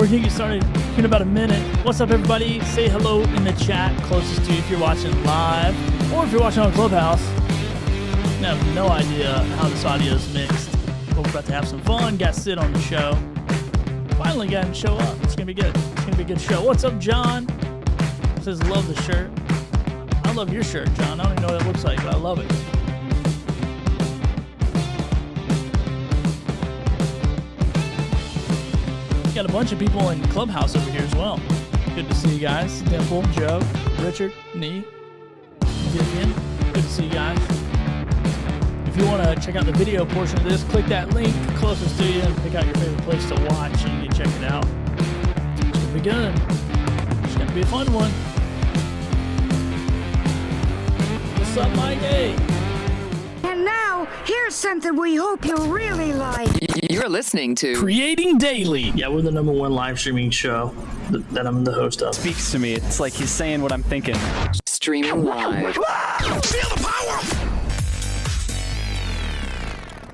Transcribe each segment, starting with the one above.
we're going to get started in about a minute. What's up, everybody? Say hello in the chat closest to you if you're watching live or if you're watching on Clubhouse. I have no idea how this audio is mixed, but we're about to have some fun. Got Sid on the show. Finally got him to show up. It's going to be good. It's going to be a good show. What's up, John? Says, love the shirt. I love your shirt, John. I don't even know what it looks like, but I love it. Got a bunch of people in Clubhouse over here as well. Good to see you guys. Dimple, Joe, Richard, Nee, Vivian. Good to see you guys. If you want to check out the video portion of this, click that link closest to you and pick out your favorite place to watch and you can check it out. It's going to be good. It's going to be a fun one. What's up, Mike? Hey. And now, here's something we hope you'll really like. You're listening to Creating Daily. Yeah, we're the #1 live streaming show that I'm the host of. Speaks to me. It's like he's saying what I'm thinking. Streaming live. Feel the power!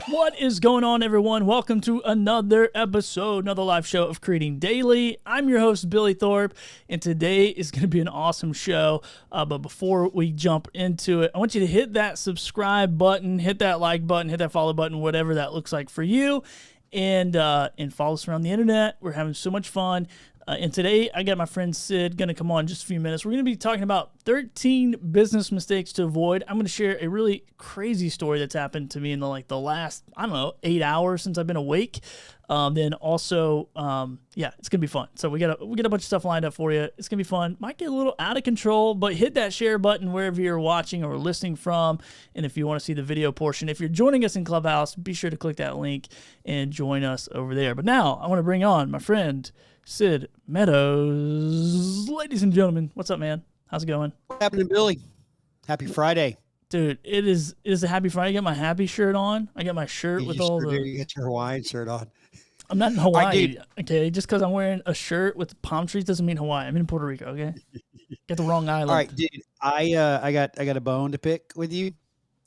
What is going on, everyone? Welcome to another episode, another live show of Creating Daily. I'm your host, Billy Thorpe, and today is going to be an awesome show. But before we jump into it, I want you to hit that subscribe button, hit that like button, hit that follow button, whatever that looks like for you, and follow us around the internet. We're having so much fun. And today, I got my friend Sid going to come on in just a few minutes. We're going to be talking about 13 business mistakes to avoid. I'm going to share a really crazy story that's happened to me in the last, 8 hours since I've been awake. Then also, it's going to be fun. So we got a bunch of stuff lined up for you. It's going to be fun. Might get a little out of control, but hit that share button wherever you're watching or listening from. And if you want to see the video portion, if you're joining us in Clubhouse, be sure to click that link and join us over there. But now I want to bring on my friend, Sid Meadows. Ladies and gentlemen, what's up, man? How's it going? What's happening, Billy? Happy Friday. Dude, it is a happy Friday. I got my happy shirt on. I got my shirt with all the... You got your Hawaiian shirt on. I'm not in Hawaii, okay? Just because I'm wearing a shirt with palm trees doesn't mean Hawaii. I'm in Puerto Rico, okay? Get the wrong island. All right, dude. I got a bone to pick with you.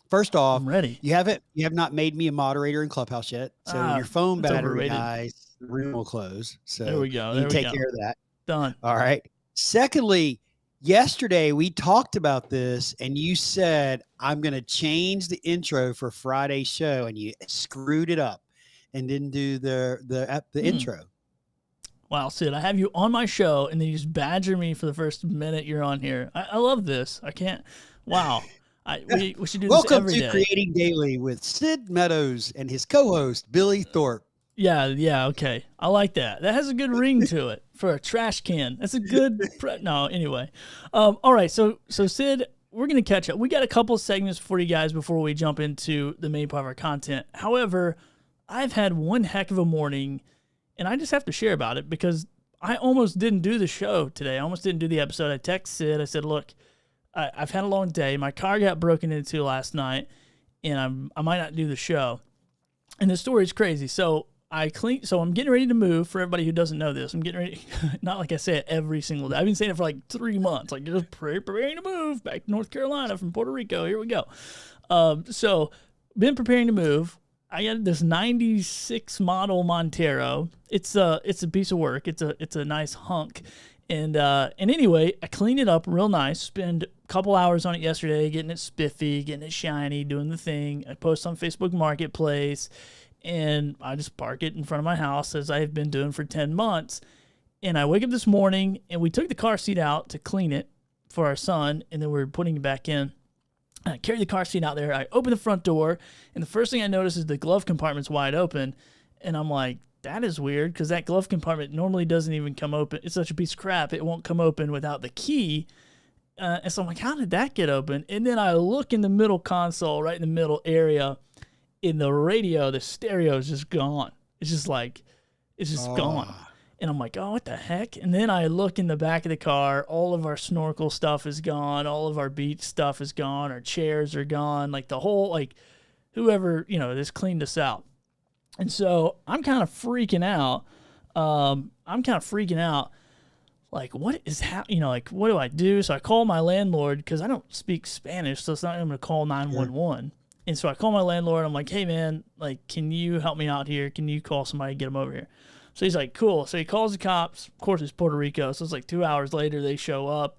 First off, I'm ready. You have not made me a moderator in Clubhouse yet. So when your phone battery dies, the room will close. So there we go. You take care of that. Done. All right. Secondly, yesterday we talked about this and you said, I'm going to change the intro for Friday's show, and you screwed it up and didn't do the intro. Wow, Sid, I have you on my show and then you just badger me for the first minute you're on here. I love this. I can't. Wow. We should do this every day. Welcome to Creating Daily with Sid Meadows and his co-host, Billy Thorpe. Yeah, okay. I like that. That has a good ring to it for a trash can. That's a good... No, anyway. All right, so Sid, we're going to catch up. We got a couple segments for you guys before we jump into the main part of our content. However, I've had one heck of a morning, and I just have to share about it because I almost didn't do the show today. I almost didn't do the episode. I texted Sid. I said, look, I've had a long day. My car got broken into last night, and I might not do the show. And the story is crazy. So I'm getting ready to move. For everybody who doesn't know this, I'm getting ready. Not like I say it every single day. I've been saying it for like 3 months. Like, just preparing to move back to North Carolina from Puerto Rico. Here we go. So been preparing to move. I got this 96 model Montero. It's a piece of work. It's a nice hunk. And anyway, I cleaned it up real nice. Spend a couple hours on it yesterday, getting it spiffy, getting it shiny, doing the thing. I post on Facebook Marketplace, and I just park it in front of my house as I've been doing for 10 months. And I wake up this morning, and we took the car seat out to clean it for our son, and then we're putting it back in. I carry the car seat out there. I open the front door, and the first thing I notice is the glove compartment's wide open, and I'm like, that is weird, because that glove compartment normally doesn't even come open. It's such a piece of crap, it won't come open without the key. And so I'm like, how did that get open? And then I look in the middle console, right in the middle area, in the radio, the stereo is just gone. It's just gone. And I'm like, oh, what the heck? And then I look in the back of the car. All of our snorkel stuff is gone. All of our beach stuff is gone. Our chairs are gone. Like the whole, whoever, just cleaned us out. And so I'm kind of freaking out. Like, what is happening? What do I do? So I call my landlord because I don't speak Spanish, so it's not I'm going to call 911. And so I call my landlord. I'm like, hey, man, can you help me out here? Can you call somebody, get them over here? So he's like, cool. So he calls the cops. Of course, it's Puerto Rico. So it's like 2 hours later, they show up.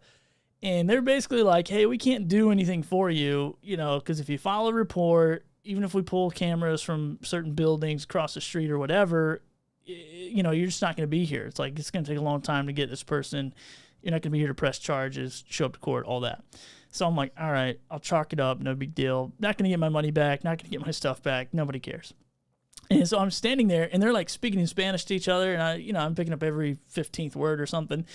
And they're basically like, hey, we can't do anything for you, because if you file a report, even if we pull cameras from certain buildings across the street or whatever, you're just not going to be here. It's like, it's going to take a long time to get this person. You're not going to be here to press charges, show up to court, all that. So I'm like, all right, I'll chalk it up. No big deal. Not going to get my money back. Not going to get my stuff back. Nobody cares. And so I'm standing there, and they're like speaking in Spanish to each other, and I'm picking up every 15th word or something,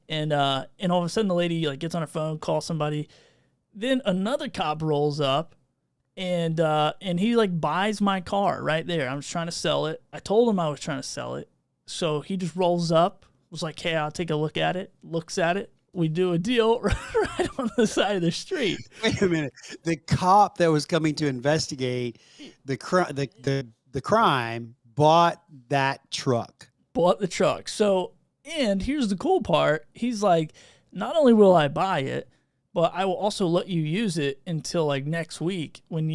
and all of a sudden the lady like gets on her phone, calls somebody, then another cop rolls up, and he like buys my car right there. I'm just trying to sell it. I told him I was trying to sell it, so he just rolls up, was like, hey, I'll take a look at it. Looks at it. We do a deal right on the side of the street. Wait a minute. The cop that was coming to investigate the crime bought that truck. Bought the truck. So, and here's the cool part. He's like, not only will I buy it, but I will also let you use it until like next week when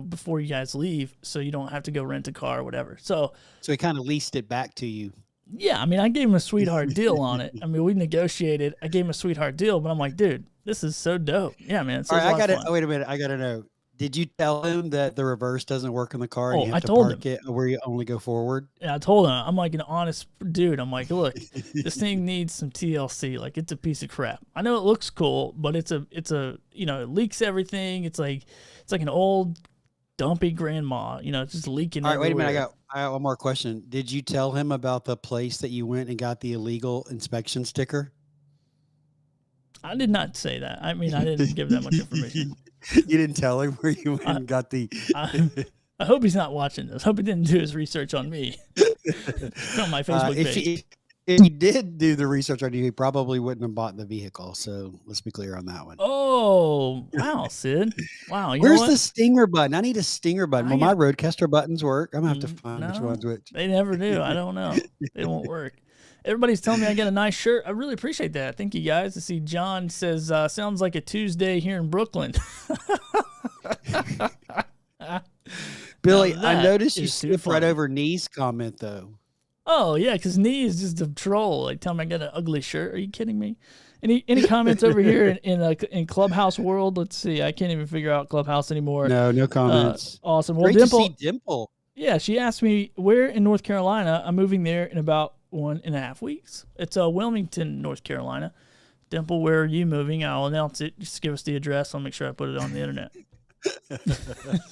before you guys leave, so you don't have to go rent a car or whatever. So he kind of leased it back to you. Yeah, I mean, I gave him a sweetheart deal on it. I mean, we negotiated. I gave him a sweetheart deal, but I'm like, dude, this is so dope. Yeah, man. All right, wait a minute. I got to know. Did you tell him that the reverse doesn't work in the car? And you have to park it where you only go forward? Yeah, I told him. I'm like an honest dude. I'm like, look, this thing needs some TLC. Like, it's a piece of crap. I know it looks cool, but it's a it leaks everything. It's like an old dumpy grandma. It's just leaking. All right, everywhere. wait a minute. I got one more question. Did you tell him about the place that you went and got the illegal inspection sticker? I did not say that. I mean, I didn't give that much information. You didn't tell him where you went and got the... I hope he's not watching this. I hope he didn't do his research on me. On my Facebook page. If he did do the research on you, he probably wouldn't have bought the vehicle. So let's be clear on that one. Oh, wow, Sid. Wow. Where's the stinger button? I need a stinger button. Will my Roadcaster buttons work? I'm going to have to find which one's which. They never do. I don't know. They won't work. Everybody's telling me I got a nice shirt. I really appreciate that. Thank you, guys. I see John says, sounds like a Tuesday here in Brooklyn. Billy, I noticed you skipped right over Knee's comment, though. Oh, yeah, because Nee is just a troll. Like, tell me I got an ugly shirt. Are you kidding me? Any comments over here in Clubhouse world? Let's see. I can't even figure out Clubhouse anymore. No comments. Awesome. Well, Great to see Dimple. Yeah, she asked me where in North Carolina. I'm moving there in about 1.5 weeks. It's Wilmington, North Carolina. Dimple, where are you moving? I'll announce it. Just give us the address. I'll make sure I put it on the internet.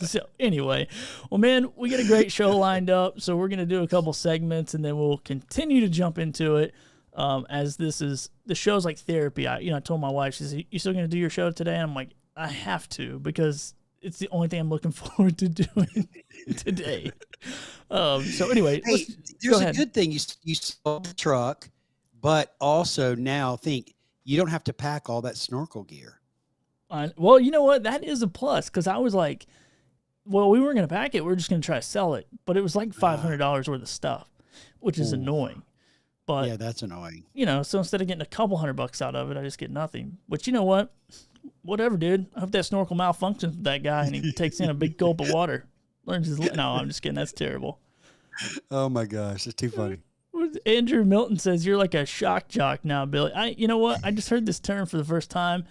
So anyway, well, man, we got a great show lined up. So we're going to do a couple segments and then we'll continue to jump into it. As the show's like therapy. I told my wife, she said, you still going to do your show today? And I'm like, I have to, because it's the only thing I'm looking forward to doing today. So anyway, hey, there's a good thing. You sold the truck, but also now think you don't have to pack all that snorkel gear. Well, you know what? That is a plus, because I was like, well, we weren't going to pack it. We were just going to try to sell it. But it was like $500 worth of stuff, which is annoying. But yeah, that's annoying. So instead of getting a couple $100 out of it, I just get nothing. But you know what? Whatever, dude. I hope that snorkel malfunctions with that guy and he takes in a big gulp of water. Learns his... No, I'm just kidding. That's terrible. Oh, my gosh. It's too funny. Andrew Milton says, you're like a shock jock now, Billy. You know what? I just heard this term for the first time.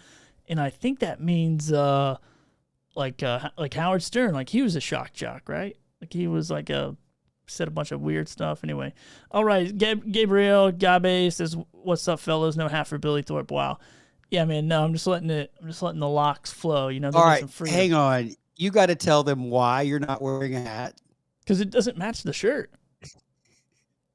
And I think that means like Howard Stern, like he was a shock jock, right? Like he was like said a bunch of weird stuff. Anyway, all right. Gabriel Gabe says, "What's up, fellas? No hat for Billy Thorpe." Wow. Yeah, man. No, I'm just letting the locks flow. All right. Hang on. You got to tell them why you're not wearing a hat. Because it doesn't match the shirt.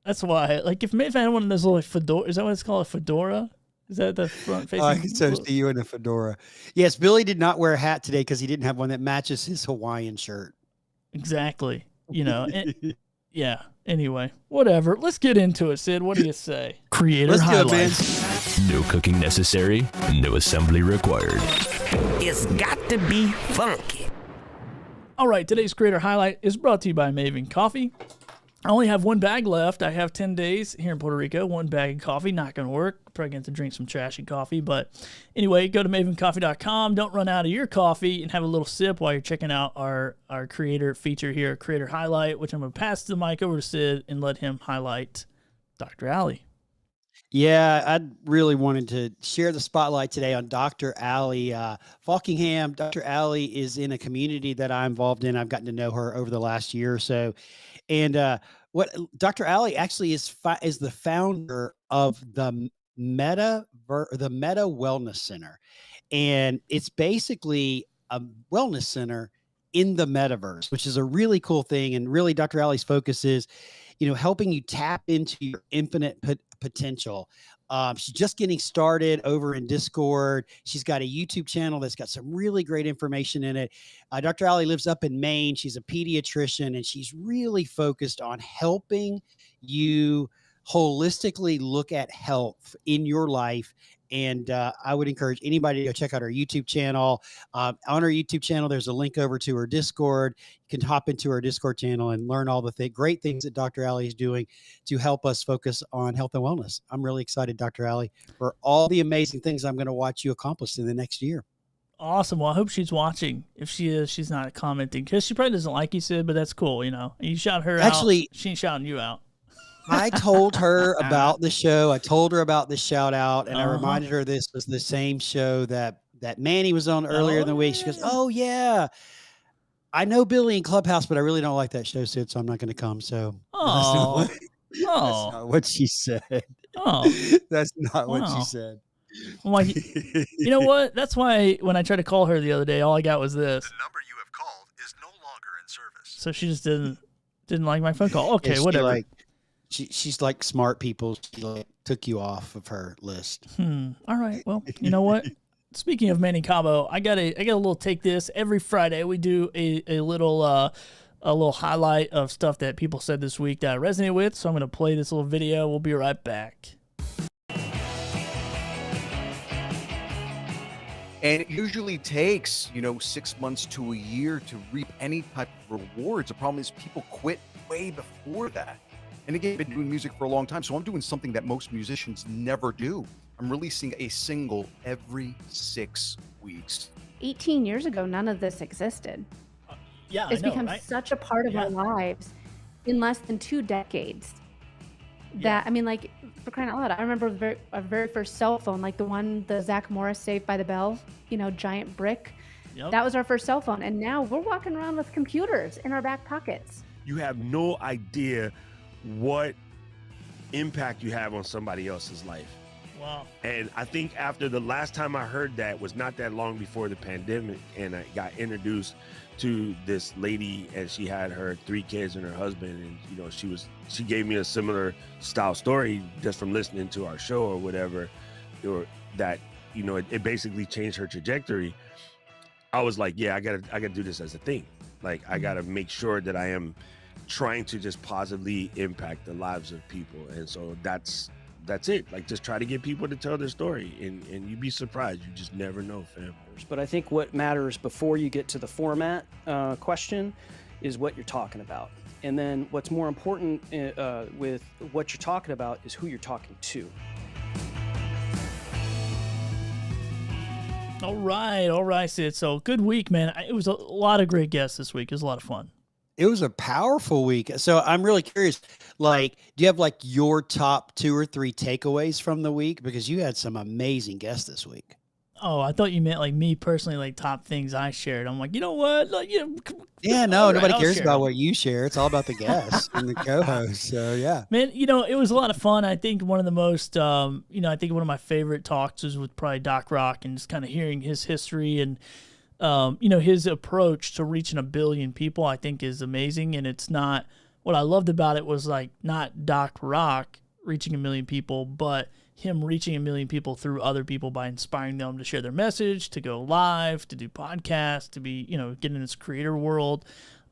That's why. Like if I had one of those little fedora, is that what it's called? A fedora? Is that the front facing? I can so see you in a fedora. Yes, Billy did not wear a hat today because he didn't have one that matches his Hawaiian shirt. Exactly. Yeah. Anyway, whatever. Let's get into it, Sid. What do you say? Creator highlights. No cooking necessary. No assembly required. It's got to be funky. All right. Today's creator highlight is brought to you by Maven Coffee. I only have one bag left. I have 10 days here in Puerto Rico. One bag of coffee, not going to work. Probably going to have to drink some trashy coffee. But anyway, go to mavencoffee.com. Don't run out of your coffee and have a little sip while you're checking out our creator feature here, creator highlight, which I'm going to pass the mic over to Sid and let him highlight Dr. Allie. Yeah, I really wanted to share the spotlight today on Dr. Allie Falkingham. Dr. Allie is in a community that I'm involved in. I've gotten to know her over the last year or so. And what Dr. Allie actually is the founder of the Meta Wellness Center. And it's basically a wellness center in the metaverse, which is a really cool thing. And really, Dr. Allie's focus is, helping you tap into your infinite potential. She's just getting started over in Discord. She's got a YouTube channel that's got some really great information in it. Dr. Allie lives up in Maine. She's a pediatrician, and she's really focused on helping you holistically look at health in your life. And I would encourage anybody to go check out her YouTube channel. On her YouTube channel, there's a link over to her Discord. You can hop into her Discord channel and learn all the great things that Dr. Allie is doing to help us focus on health and wellness. I'm really excited, Dr. Allie, for all the amazing things I'm going to watch you accomplish in the next year. Awesome. Well, I hope she's watching. If she is, she's not commenting because she probably doesn't like you, Sid, but that's cool. You shout her out. She ain't shouting you out. I told her about the show. I told her about the shout out, and I reminded her this was the same show that Manny was on earlier in the week. She goes, "Oh yeah, I know Billy in Clubhouse, but I really don't like that show, Sid, so I'm not going to come." So that's not what she said. That's not what she said. Well, you know what? That's why when I tried to call her the other day, all I got was this. The number you have called is no longer in service. So she just didn't like my phone call. Okay, whatever. She's like smart people. She took you off of her list. All right. Well, you know what? Speaking of Manny Cabo, I got a little take this. Every Friday we do a little highlight of stuff that people said this week that I resonate with. So I'm going to play this little video. We'll be right back. And it usually takes, 6 months to a year to reap any type of rewards. The problem is people quit way before that. And again, I've been doing music for a long time, so I'm doing something that most musicians never do. I'm releasing a single every 6 weeks. 18 years ago, none of this existed. Yeah, it's become such a part of our lives in less than 2 decades. That, for crying out loud, I remember our very first cell phone, like the Zach Morris Saved by the Bell, giant brick. Yep. That was our first cell phone. And now we're walking around with computers in our back pockets. You have no idea what impact you have on somebody else's life. Wow. And I think after the last time I heard that was not that long before the pandemic, and I got introduced to this lady, and she had her 3 kids and her husband, and she gave me a similar style story just from listening to our show or whatever, or that it basically changed her trajectory. I was like, yeah, I gotta do this as a thing. Like, I gotta make sure that I am trying to just positively impact the lives of people. And so that's it. Like, just try to get people to tell their story, and you'd be surprised. You just never know, fam. But I think what matters before you get to the format question is what you're talking about. And then what's more important with what you're talking about is who you're talking to. All right, Sid. So good week, man. It was a lot of great guests this week. It was a lot of fun. It was a powerful week. So I'm really curious, do you have your top 2 or 3 takeaways from the week? Because you had some amazing guests this week. Oh, I thought you meant me personally, top things I shared. I'm like, you know what? Nobody cares about what you share. It's all about the guests and the co-hosts. So yeah, man, it was a lot of fun. I think one of the most, I think one of my favorite talks was with probably Doc Rock, and just kind of hearing his history and, his approach to reaching 1 billion people, I think is amazing. And it's not, what I loved about it was not Doc Rock reaching 1 million people, but him reaching 1 million people through other people by inspiring them to share their message, to go live, to do podcasts, to be, get in this creator world.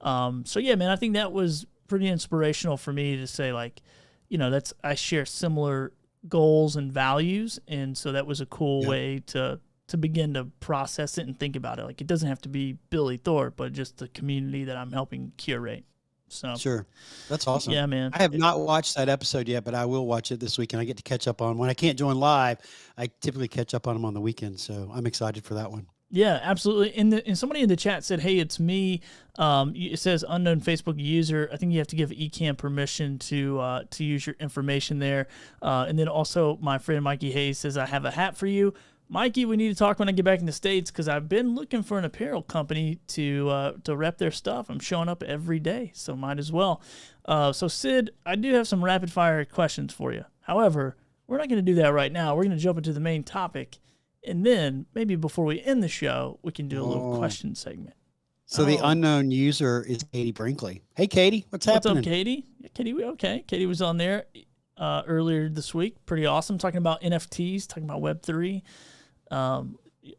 So yeah, man, I think that was pretty inspirational for me to say I share similar goals and values. And so that was a cool way to begin to process it and think about it. It doesn't have to be Billy Thorpe, but just the community that I'm helping curate. So sure. That's awesome. Yeah, man. I have not watched that episode yet, but I will watch it this weekend. I get to catch up on when I can't join live. I typically catch up on them on the weekend. So I'm excited for that one. Yeah, absolutely. And somebody in the chat said, "Hey, it's me." It says unknown Facebook user. I think you have to give Ecamm permission to use your information there. And then also, my friend Mikey Hayes says, "I have a hat for you, Mikey. We need to talk when I get back in the States because I've been looking for an apparel company to rep their stuff. I'm showing up every day, so might as well." So Sid, I do have some rapid fire questions for you. However, we're not going to do that right now. We're going to jump into the main topic. And then maybe before we end the show, we can do a little question segment. So the unknown user is Katie Brinkley. Hey, Katie, what's happening? What's up, Katie? Yeah, Katie, okay. Katie was on there earlier this week. Pretty awesome. Talking about NFTs, talking about Web3. A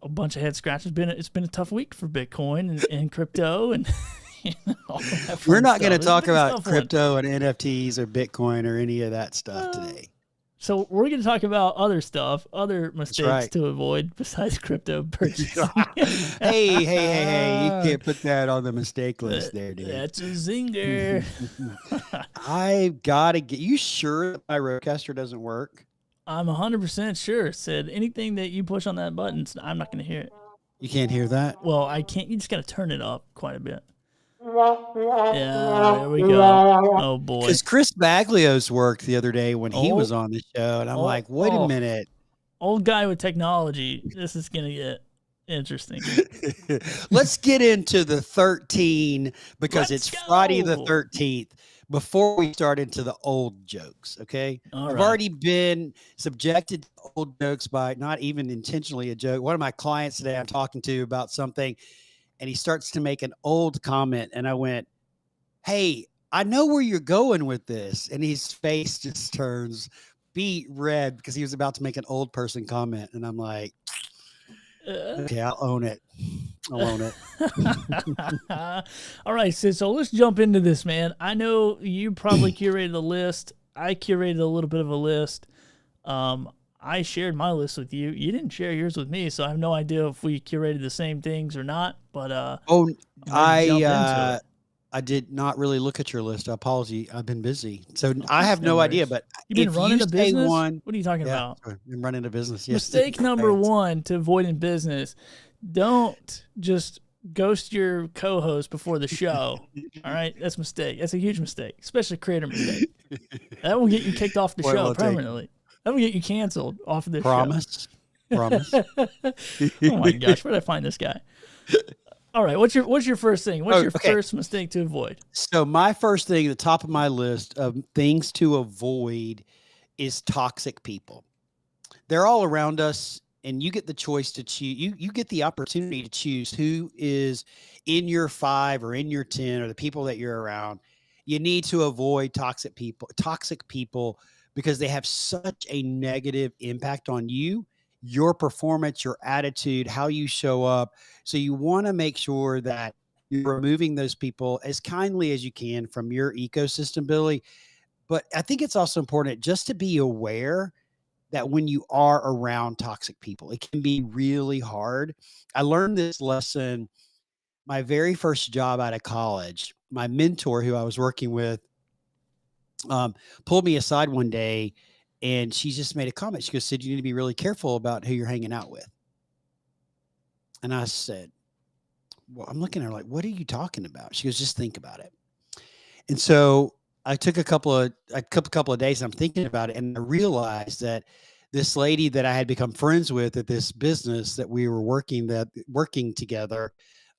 bunch of head scratches. It's been a tough week for Bitcoin and crypto. And we're not going to talk about crypto and NFTs or Bitcoin or any of that stuff today. So we're going to talk about other stuff, other mistakes to avoid besides crypto purchasing. hey, you can't put that on the mistake list there, dude. That's a zinger. I've got to get you sure that my Rodecaster doesn't work? I'm 100% sure. Said anything that you push on that button, I'm not going to hear it. You can't hear that? Well, I can't. You just got to turn it up quite a bit. Yeah, there we go. Oh boy, because Chris Baglio's worked the other day when he was on the show, and I'm like, wait a minute, old guy with technology. This is gonna get interesting. Let's get into the 13 because it's Friday the 13th. Before we start into the old jokes, okay? I've already been subjected to old jokes by not even intentionally a joke. One of my clients today, I'm talking to about something. And he starts to make an old comment. And I went, hey, I know where you're going with this. And his face just turns beet red because he was about to make an old person comment. And I'm like, okay, I'll own it. I'll own it. All right, Sid. So let's jump into this, man. I know you probably curated a list. I curated a little bit of a list. I shared my list with you. You didn't share yours with me, so I have no idea if we curated the same things or not. But I did not really look at your list. I apologize. I've been busy, so I have no idea. But you've been running a business. What are you talking about? I'm running a business. Yes. Mistake number one to avoid in business: don't just ghost your co-host before the show. All right, that's a mistake. That's a huge mistake, especially a creator mistake. That will get you kicked off the show permanently. That will get you canceled off of this show. Promise. Oh my gosh, where did I find this guy? All right, what's your first thing? What's your first mistake to avoid? So my first thing, the top of my list of things to avoid is toxic people. They're all around us, and you get the choice to choose. You get the opportunity to choose who is in your 5 or in your 10 or the people that you're around. You need to avoid toxic people because they have such a negative impact on you, your performance, your attitude, how you show up. So you want to make sure that you're removing those people as kindly as you can from your ecosystem, Billy. But I think it's also important just to be aware that when you are around toxic people, it can be really hard. I learned this lesson my very first job out of college. My mentor, who I was working with, pulled me aside one day and she just made a comment. She goes, Sid, you need to be really careful about who you're hanging out with. And I said, well, I'm looking at her like, what are you talking about? She goes, just think about it. And so I took a couple of days and I'm thinking about it. And I realized that this lady that I had become friends with at this business that we were working together,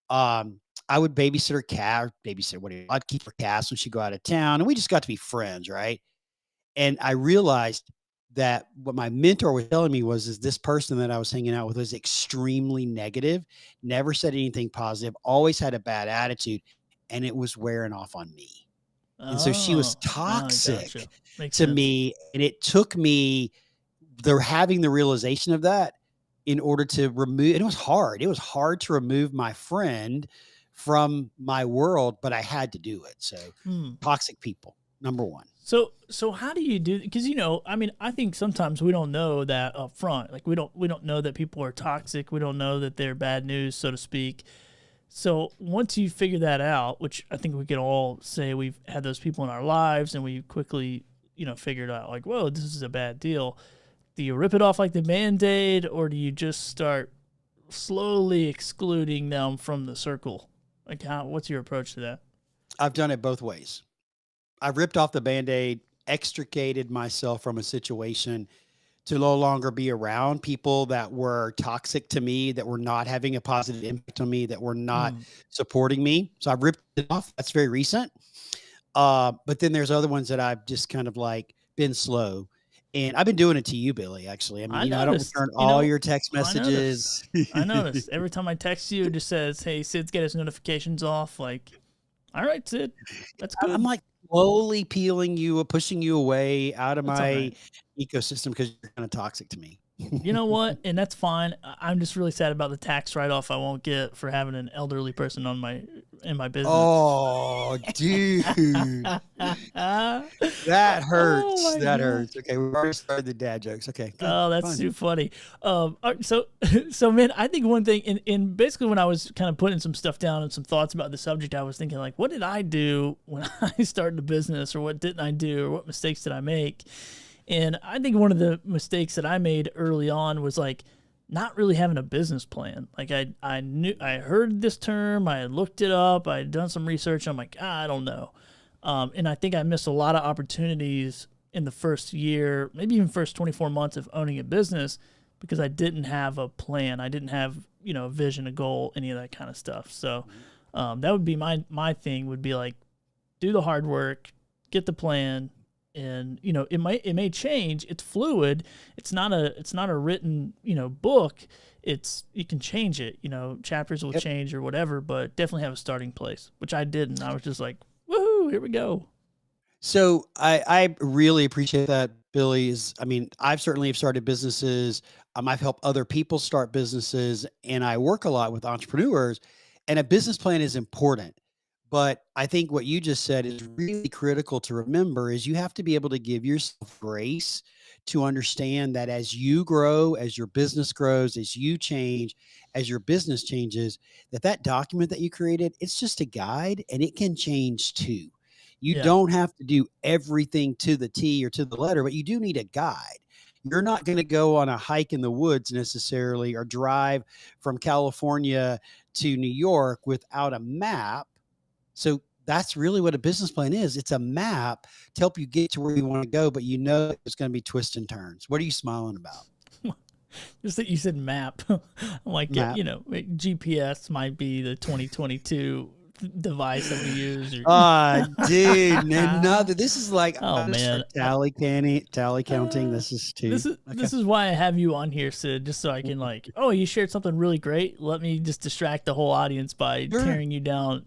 I would babysit her cat, I'd keep her cats when she'd go out of town. And we just got to be friends. Right. And I realized that what my mentor was telling me is this person that I was hanging out with was extremely negative, never said anything positive, always had a bad attitude, and it was wearing off on me. And so she was toxic to me. And it took me having the realization of that in order to remove, and it was hard. It was hard to remove my friend from my world, but I had to do it. So toxic people, number one. So how do you do? Because I think sometimes we don't know that up front. Like we don't know that people are toxic. We don't know that they're bad news, so to speak. So once you figure that out, which I think we can all say we've had those people in our lives, and we quickly figured out like, whoa, this is a bad deal. Do you rip it off like the Band-Aid, or do you just start slowly excluding them from the circle? Like, what's your approach to that? I've done it both ways. I've ripped off the Band-Aid, extricated myself from a situation to no longer be around people that were toxic to me, that were not having a positive impact on me, that were not supporting me. So I ripped it off. That's very recent. But then there's other ones that I've just kind of like been slow. And I've been doing it to you, Billy, actually. I mean, I don't return all your text messages. I noticed. Every time I text you, it just says, hey, Sid's got his notifications off. Like, all right, Sid, that's good. I'm like slowly peeling you, pushing you away out of my ecosystem because you're kind of toxic to me. You know what? And that's fine. I'm just really sad about the tax write-off I won't get for having an elderly person in my business. Oh, dude. That hurts. That hurts. Okay, we've already started the dad jokes. Okay. Good. Oh, that's too funny. So man, I think one thing, in basically when I was kind of putting some stuff down and some thoughts about the subject, I was thinking like, what did I do when I started a business, or what didn't I do, or what mistakes did I make? And I think one of the mistakes that I made early on was like not really having a business plan. Like I heard this term, I had looked it up, I had done some research. I'm like, I don't know. And I think I missed a lot of opportunities in the first year, maybe even first 24 months of owning a business, because I didn't have a plan. I didn't have, a vision, a goal, any of that kind of stuff. So that would be my thing, would be like, do the hard work, get the plan. And it may change. It's fluid. It's not a written book. You can change it. Chapters will change or whatever, but definitely have a starting place, which I didn't. I was just like, woohoo, here we go. So I really appreciate that, Billy. I've certainly have started businesses. I've helped other people start businesses, and I work a lot with entrepreneurs. And a business plan is important. But I think what you just said is really critical to remember, is you have to be able to give yourself grace to understand that as you grow, as your business grows, as you change, as your business changes, that document that you created, it's just a guide, and it can change too. You don't have to do everything to the T or to the letter, but you do need a guide. You're not going to go on a hike in the woods necessarily, or drive from California to New York without a map. So that's really what a business plan is. It's a map to help you get to where you want to go, but it's going to be twists and turns. What are you smiling about? Just that you said map. I'm like, map. GPS might be the 2022 device that we use. Dude, this is like, man, tally counting. This is why I have you on here, Sid, just so I can like, you shared something really great. Let me just distract the whole audience by tearing you down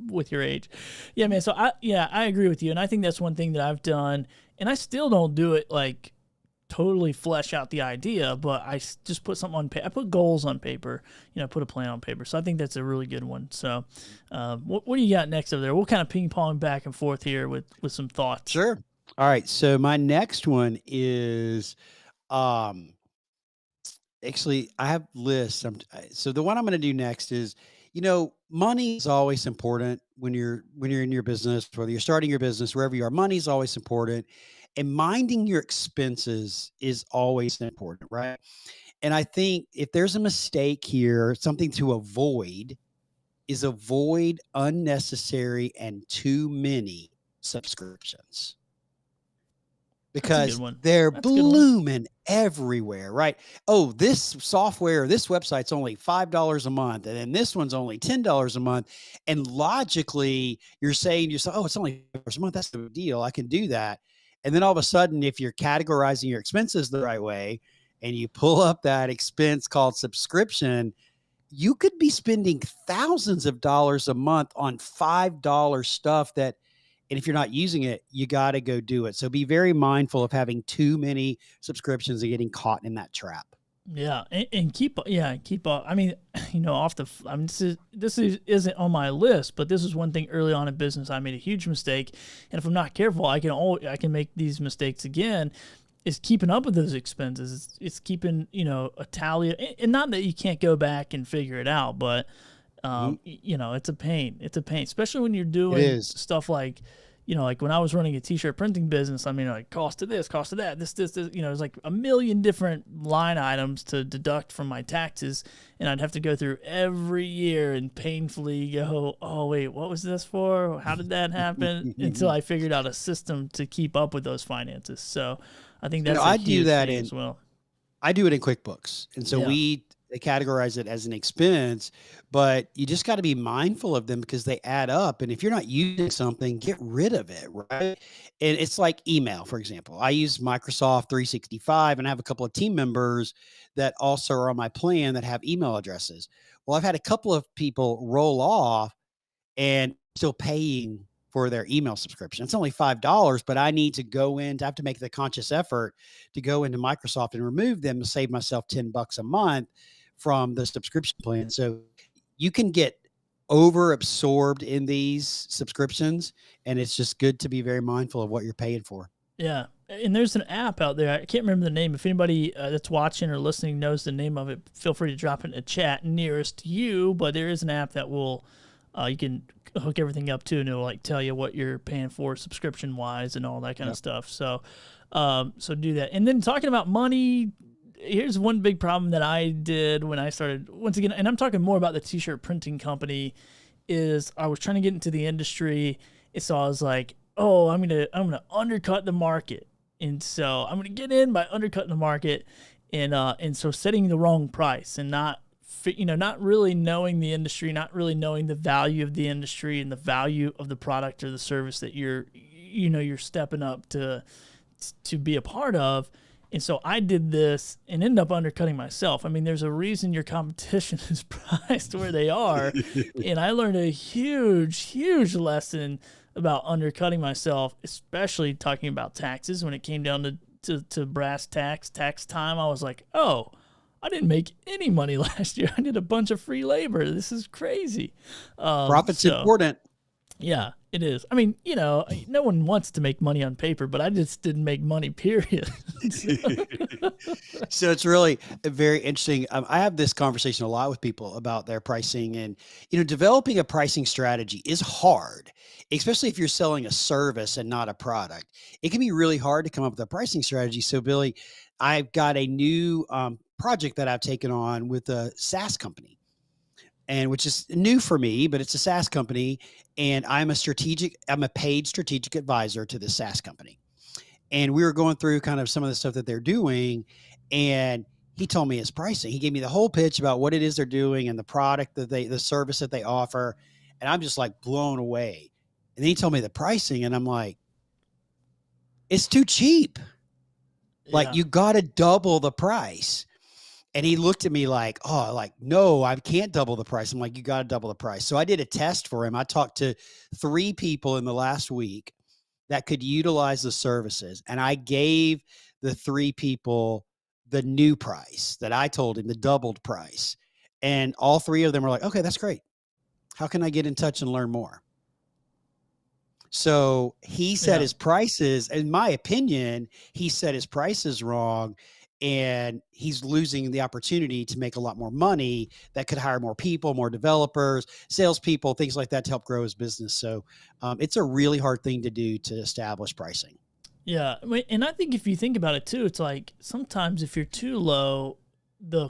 with your age. Yeah, man. So I agree with you, and I think that's one thing that I've done, and I still don't do it like totally flesh out the idea, but I just put something on paper. I put goals on paper, put a plan on paper. So I think that's a really good one. So what do you got next over there? We'll kind of ping pong back and forth here with some thoughts. Sure. All right. So my next one is, actually I have lists. So the one I'm going to do next is, money is always important when you're in your business, whether you're starting your business, wherever you are, money is always important. And minding your expenses is always important, right? And I think if there's a mistake here, something to avoid is avoid unnecessary and too many subscriptions. Because they're blooming everywhere, right? Oh, this software, this website's only $5 a month, and then this one's only $10 a month. And logically, you're saying to yourself, oh, it's only $5 a month. That's no deal. I can do that. And then all of a sudden, if you're categorizing your expenses the right way, and you pull up that expense called subscription, you could be spending thousands of dollars a month on $5 stuff and if you're not using it, you got to go do it. So be very mindful of having too many subscriptions and getting caught in that trap. Yeah, and keep up. I mean, this isn't on my list, but this is one thing early on in business I made a huge mistake, and if I'm not careful, I can make these mistakes again. Is keeping up with those expenses. It's keeping a tally, and not that you can't go back and figure it out, but it's a pain. It's a pain, especially when you're doing stuff like you know, like when I was running a t-shirt printing business, I mean, like cost of this, cost of that, this, you know, there's like a million different line items to deduct from my taxes. And I'd have to go through every year and painfully go, oh, wait, what was this for? How did that happen? Until I figured out a system to keep up with those finances. So I think that's I huge do that thing in, as well. I do it in QuickBooks. And so they categorize it as an expense, but you just got to be mindful of them because they add up. And if you're not using something, get rid of it, right? And it's like email, for example. I use Microsoft 365 and I have a couple of team members that also are on my plan that have email addresses. Well, I've had a couple of people roll off and still paying for their email subscription. It's only $5, but I need to go in to have to make the conscious effort to go into Microsoft and remove them to save myself $10 a month from the subscription plan. So you can get over absorbed in these subscriptions, and it's just good to be very mindful of what you're paying for. Yeah. And there's an app out there. I can't remember the name. If anybody that's watching or listening knows the name of it, feel free to drop it in a chat nearest to you. But there is an app that will, you can hook everything up to, and it'll like tell you what you're paying for subscription wise and all that kind of stuff. So, so do that. And then talking about money, here's one big problem that I did when I started, once again, and I'm talking more about the t-shirt printing company, is I was trying to get into the industry. And so I was like, oh, I'm going to undercut the market. And so I'm going to get in by undercutting the market. And so setting the wrong price and not really knowing the industry, not really knowing the value of the industry and the value of the product or the service that you're stepping up to be a part of. And so I did this and ended up undercutting myself. I mean, there's a reason your competition is priced where they are. And I learned a huge, huge lesson about undercutting myself, especially talking about taxes. When it came down to brass tax time, I was like, oh, I didn't make any money last year. I did a bunch of free labor. This is crazy. Profit's important. Yeah, it is. I mean, no one wants to make money on paper, but I just didn't make money, period. So it's really very interesting. I have this conversation a lot with people about their pricing, and, developing a pricing strategy is hard, especially if you're selling a service and not a product. It can be really hard to come up with a pricing strategy. So Billy, I've got a new project that I've taken on with a SaaS company, and which is new for me, but it's a SaaS company. And I'm a paid strategic advisor to the SaaS company. And we were going through kind of some of the stuff that they're doing. And he told me his pricing. He gave me the whole pitch about what it is they're doing and the product the service that they offer. And I'm just like blown away. And then he told me the pricing, and I'm like, it's too cheap. Like, you got to double the price. And he looked at me like, no, I can't double the price. I'm like, you got to double the price. So I did a test for him. I talked to 3 people in the last week that could utilize the services. And I gave the 3 people the new price that I told him, the doubled price. And all 3 of them were like, okay, that's great. How can I get in touch and learn more? So he set his prices. In my opinion, he set his prices wrong. And he's losing the opportunity to make a lot more money that could hire more people, more developers, salespeople, things like that to help grow his business. So it's a really hard thing to do to establish pricing. Yeah. And I think if you think about it too, it's like sometimes if you're too low, the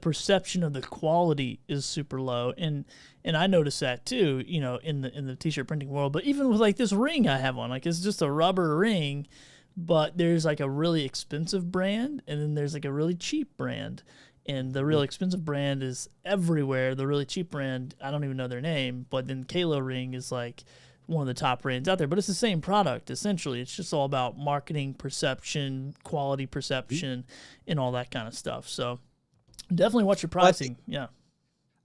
perception of the quality is super low. And I noticed that too, in the t-shirt printing world. But even with like this ring I have on, like it's just a rubber ring. But there's like a really expensive brand, and then there's like a really cheap brand. And the really expensive brand is everywhere. The really cheap brand, I don't even know their name, but then Kalo Ring is like one of the top brands out there. But it's the same product, essentially. It's just all about marketing perception, quality perception, and all that kind of stuff. So definitely watch your pricing. Yeah.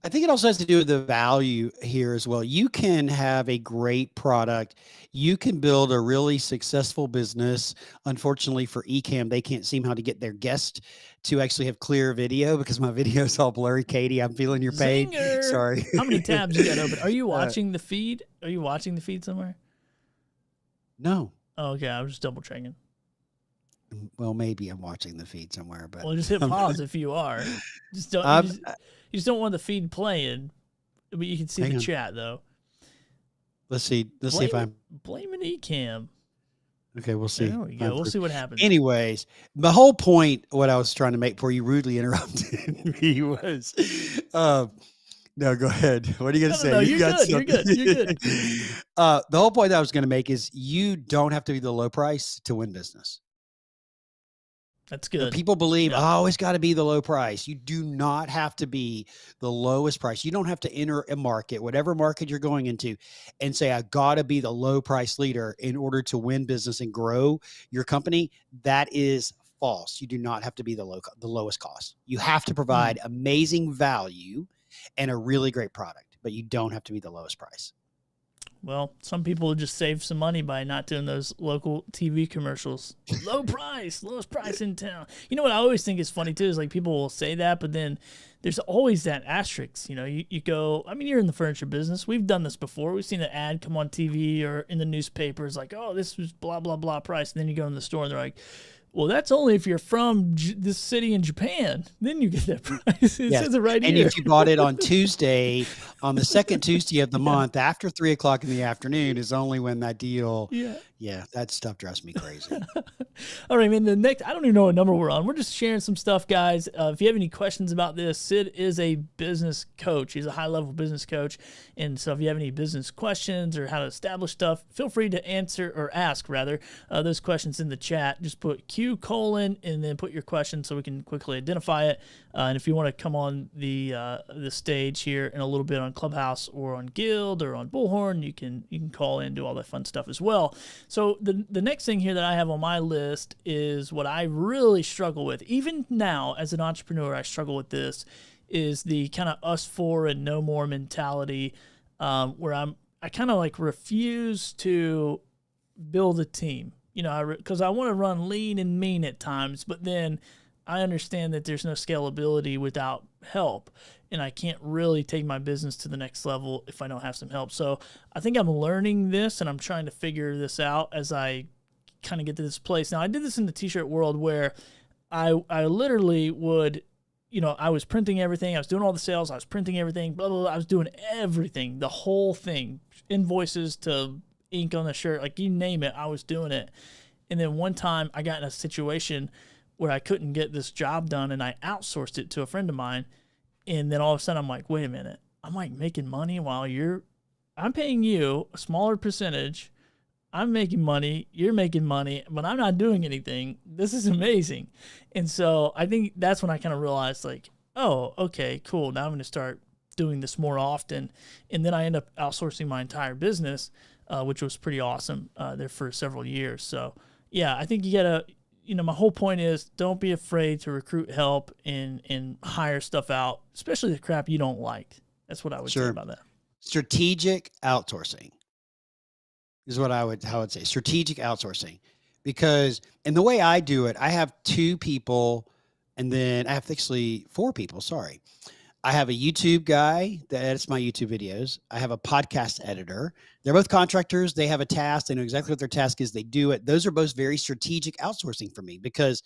I think it also has to do with the value here as well. You can have a great product. You can build a really successful business. Unfortunately for Ecamm, they can't seem how to get their guest to actually have clear video because my video is all blurry. Katie, I'm feeling your pain. Zinger! Sorry. How many tabs you got open? Are you watching the feed? Are you watching the feed somewhere? No. Oh, okay. I was just double checking. Well, maybe I'm watching the feed somewhere, but well, just hit pause if you are. Just don't. You just don't want the feed playing, but you can see the chat though. Let's see. Let's see if I'm blame an Ecamm. okay. We'll see. There we go. We'll see what happens. Anyways, the whole point, what I was trying to make before you rudely interrupted me was, no, go ahead. What are you going to say? No, you're good. You're good. You're good. The whole point that I was going to make is you don't have to be the low price to win business. That's good. People believe, oh, it's got to be the low price. You do not have to be the lowest price. You don't have to enter a market, whatever market you're going into, and say, I got to be the low price leader in order to win business and grow your company. That is false. You do not have to be the lowest cost. You have to provide amazing value and a really great product, but you don't have to be the lowest price. Well, some people just save some money by not doing those local TV commercials. Low price, lowest price in town. You know what I always think is funny too is like people will say that, but then there's always that asterisk. You know, you go, I mean, you're in the furniture business. We've done this before. We've seen an ad come on TV or in the newspapers like, oh, this was blah, blah, blah price. And then you go in the store and they're like, well, that's only if you're from this city in Japan. Then you get that price. It says it right and here. If you bought it on Tuesday, on the second Tuesday of the month, after 3:00 in the afternoon is only when that deal. Yeah, that stuff drives me crazy. All right, man. The next, I don't even know what number we're on. We're just sharing some stuff, guys. If you have any questions about this, Sid is a business coach. He's a high-level business coach. And so if you have any business questions or how to establish stuff, feel free to answer or ask, rather, those questions in the chat. Just put Q: and then put your question so we can quickly identify it. And if you want to come on the stage here in a little bit on Clubhouse or on Guild or on Bullhorn, you can call in, do all that fun stuff as well. So the next thing here that I have on my list is what I really struggle with. Even now, as an entrepreneur, I struggle with this, is the kind of us four and no more mentality, where I kind of like refuse to build a team. You know, because I want to run lean and mean at times, but then I understand that there's no scalability without help, and I can't really take my business to the next level if I don't have some help. So I think I'm learning this, and I'm trying to figure this out as I kind of get to this place. Now, I did this in the t-shirt world where I literally would, you know, I was printing everything. I was doing all the sales. I was printing everything, blah, blah, blah. I was doing everything, the whole thing, invoices to ink on the shirt, like you name it, I was doing it. And then one time I got in a situation where I couldn't get this job done, and I outsourced it to a friend of mine. And then all of a sudden I'm like, wait a minute, I'm like making money while I'm paying you a smaller percentage. I'm making money, you're making money, but I'm not doing anything. This is amazing. And so I think that's when I kind of realized like, oh, okay, cool. Now I'm going to start doing this more often. And then I end up outsourcing my entire business, which was pretty awesome there for several years. So yeah, I think you gotta, you know, my whole point is don't be afraid to recruit help and hire stuff out, especially the crap you don't like. That's what I would say about that. Strategic outsourcing is what I would say. Strategic outsourcing, because and the way I do it, I have 2 people, and then I have actually 4 people. Sorry. I have a YouTube guy that edits my YouTube videos. I have a podcast editor. They're both contractors. They have a task. They know exactly what their task is. They do it. Those are both very strategic outsourcing for me, because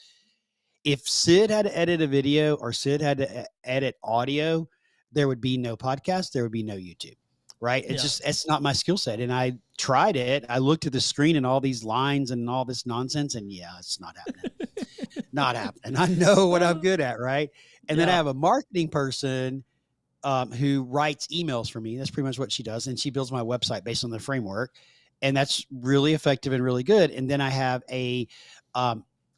if Sid had to edit a video or Sid had to edit audio, there would be no podcast. There would be no YouTube, right? It's not my skill set. And I tried it. I looked at the screen and all these lines and all this nonsense, and it's not happening. Not happening. I know what I'm good at, right? And then I have a marketing person who writes emails for me. That's pretty much what she does. And she builds my website based on the framework. And that's really effective and really good. And then I have an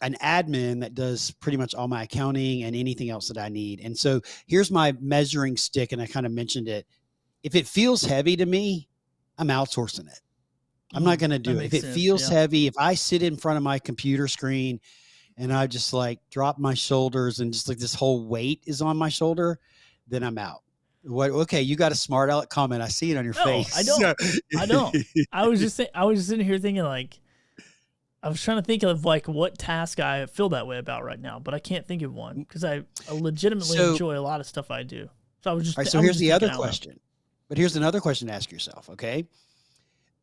admin that does pretty much all my accounting and anything else that I need. And so here's my measuring stick. And I kind of mentioned it. If it feels heavy to me, I'm outsourcing it. I'm not going to do it. If it feels heavy, if I sit in front of my computer screen and I just like drop my shoulders and just like this whole weight is on my shoulder, then I'm out. What? Okay, you got a smart aleck comment. I see it on your face. I don't. I don't. I was just sitting here thinking like, I was trying to think of like what task I feel that way about right now, but I can't think of one because I legitimately enjoy a lot of stuff I do. So I was just. All right, so here's the other question. But here's another question to ask yourself. Okay.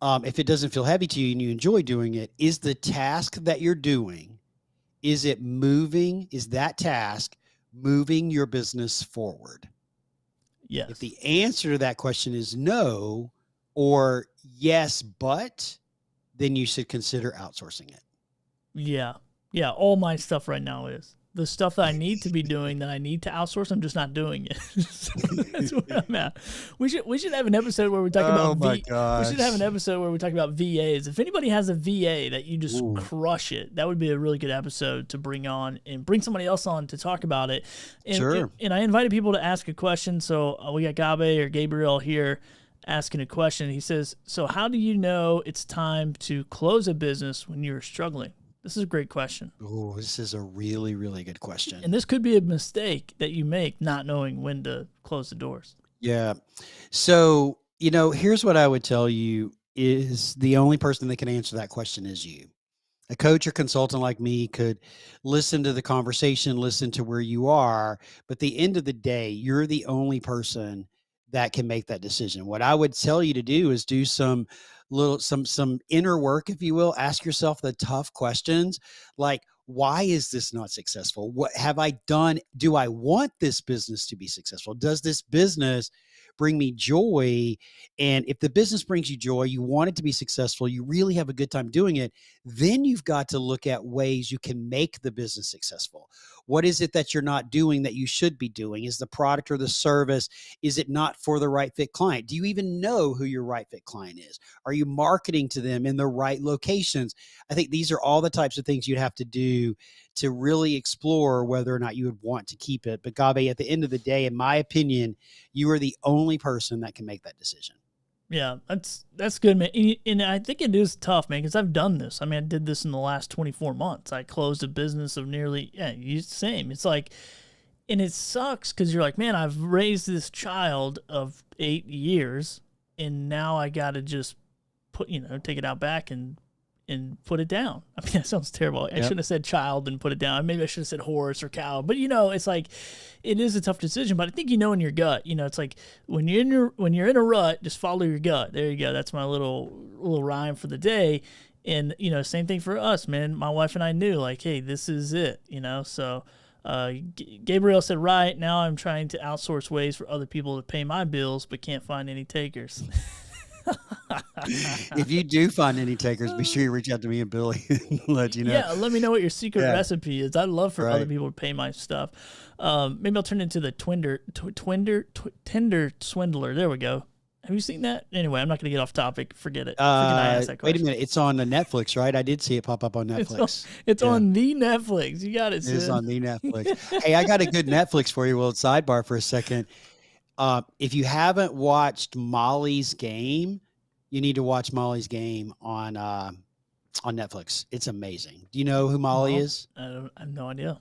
If it doesn't feel heavy to you and you enjoy doing it, is the task that you're doing, is it moving? Is that task moving your business forward? Yes. If the answer to that question is no, or yes, but then you should consider outsourcing it. Yeah. Yeah. All my stuff right now is the stuff that I need to be doing that I need to outsource. I'm just not doing it. So that's where I'm at. We should have an episode where we talk about we should have an episode where we talk about VAs. If anybody has a VA that you just crush it, that would be a really good episode to bring on and bring somebody else on to talk about it. And, Sure. And I invited people to ask a question. So we got Gabe or Gabriel here asking a question. He says, so how do you know it's time to close a business when you're struggling? This is a great question. Oh, this is a really, really good question. And this could be a mistake that you make not knowing when to close the doors. Yeah. So, here's what I would tell you is the only person that can answer that question is you. A coach or consultant like me could listen to the conversation, listen to where you are, but at the end of the day, you're the only person that can make that decision. What I would tell you to do is do some inner work, if you will. Ask yourself the tough questions like, why is this not successful? What have I done? Do I want this business to be successful? Does this business bring me joy? And if the business brings you joy, you want it to be successful, you really have a good time doing it, then you've got to look at ways you can make the business successful. What is it that you're not doing that you should be doing? Is the product or the service, is it not for the right fit client? Do you even know who your right fit client is? Are you marketing to them in the right locations? I think these are all the types of things you'd have to do to really explore whether or not you would want to keep it. But Gabe, at the end of the day, in my opinion, you are the only person that can make that decision. Yeah, that's good, man. And I think it is tough, man, because I've done this. I mean, I did this in the last 24 months. I closed a business of nearly, same. It's like, and it sucks because you're like, man, I've raised this child of 8 years, and now I got to just take it out back and put it down. I mean, that sounds terrible. I shouldn't have said child and put it down. Maybe I should have said horse or cow. But it's like, it is a tough decision. But I think in your gut, it's like when you're in a rut, just follow your gut. There you go. That's my little rhyme for the day. And same thing for us, man. My wife and I knew like, hey, this is it. So Gabriel said, right now I'm trying to outsource ways for other people to pay my bills, but can't find any takers. If you do find any takers, be sure you reach out to me and Billy and let you know. Yeah, let me know what your secret recipe is. I'd love for other people to pay my stuff. Maybe I'll turn into the Tinder swindler. There we go. Have you seen that? Anyway, I'm not going to get off topic. Forget it. I asked that question. Wait a minute. It's on the Netflix, right? I did see it pop up on Netflix. It's on the Netflix. You got it, Sid. It is on the Netflix. Hey, I got a good Netflix for you. Well, sidebar for a second. If you haven't watched Molly's Game, you need to watch Molly's Game on Netflix. It's amazing. Do you know who Molly is? I have no idea.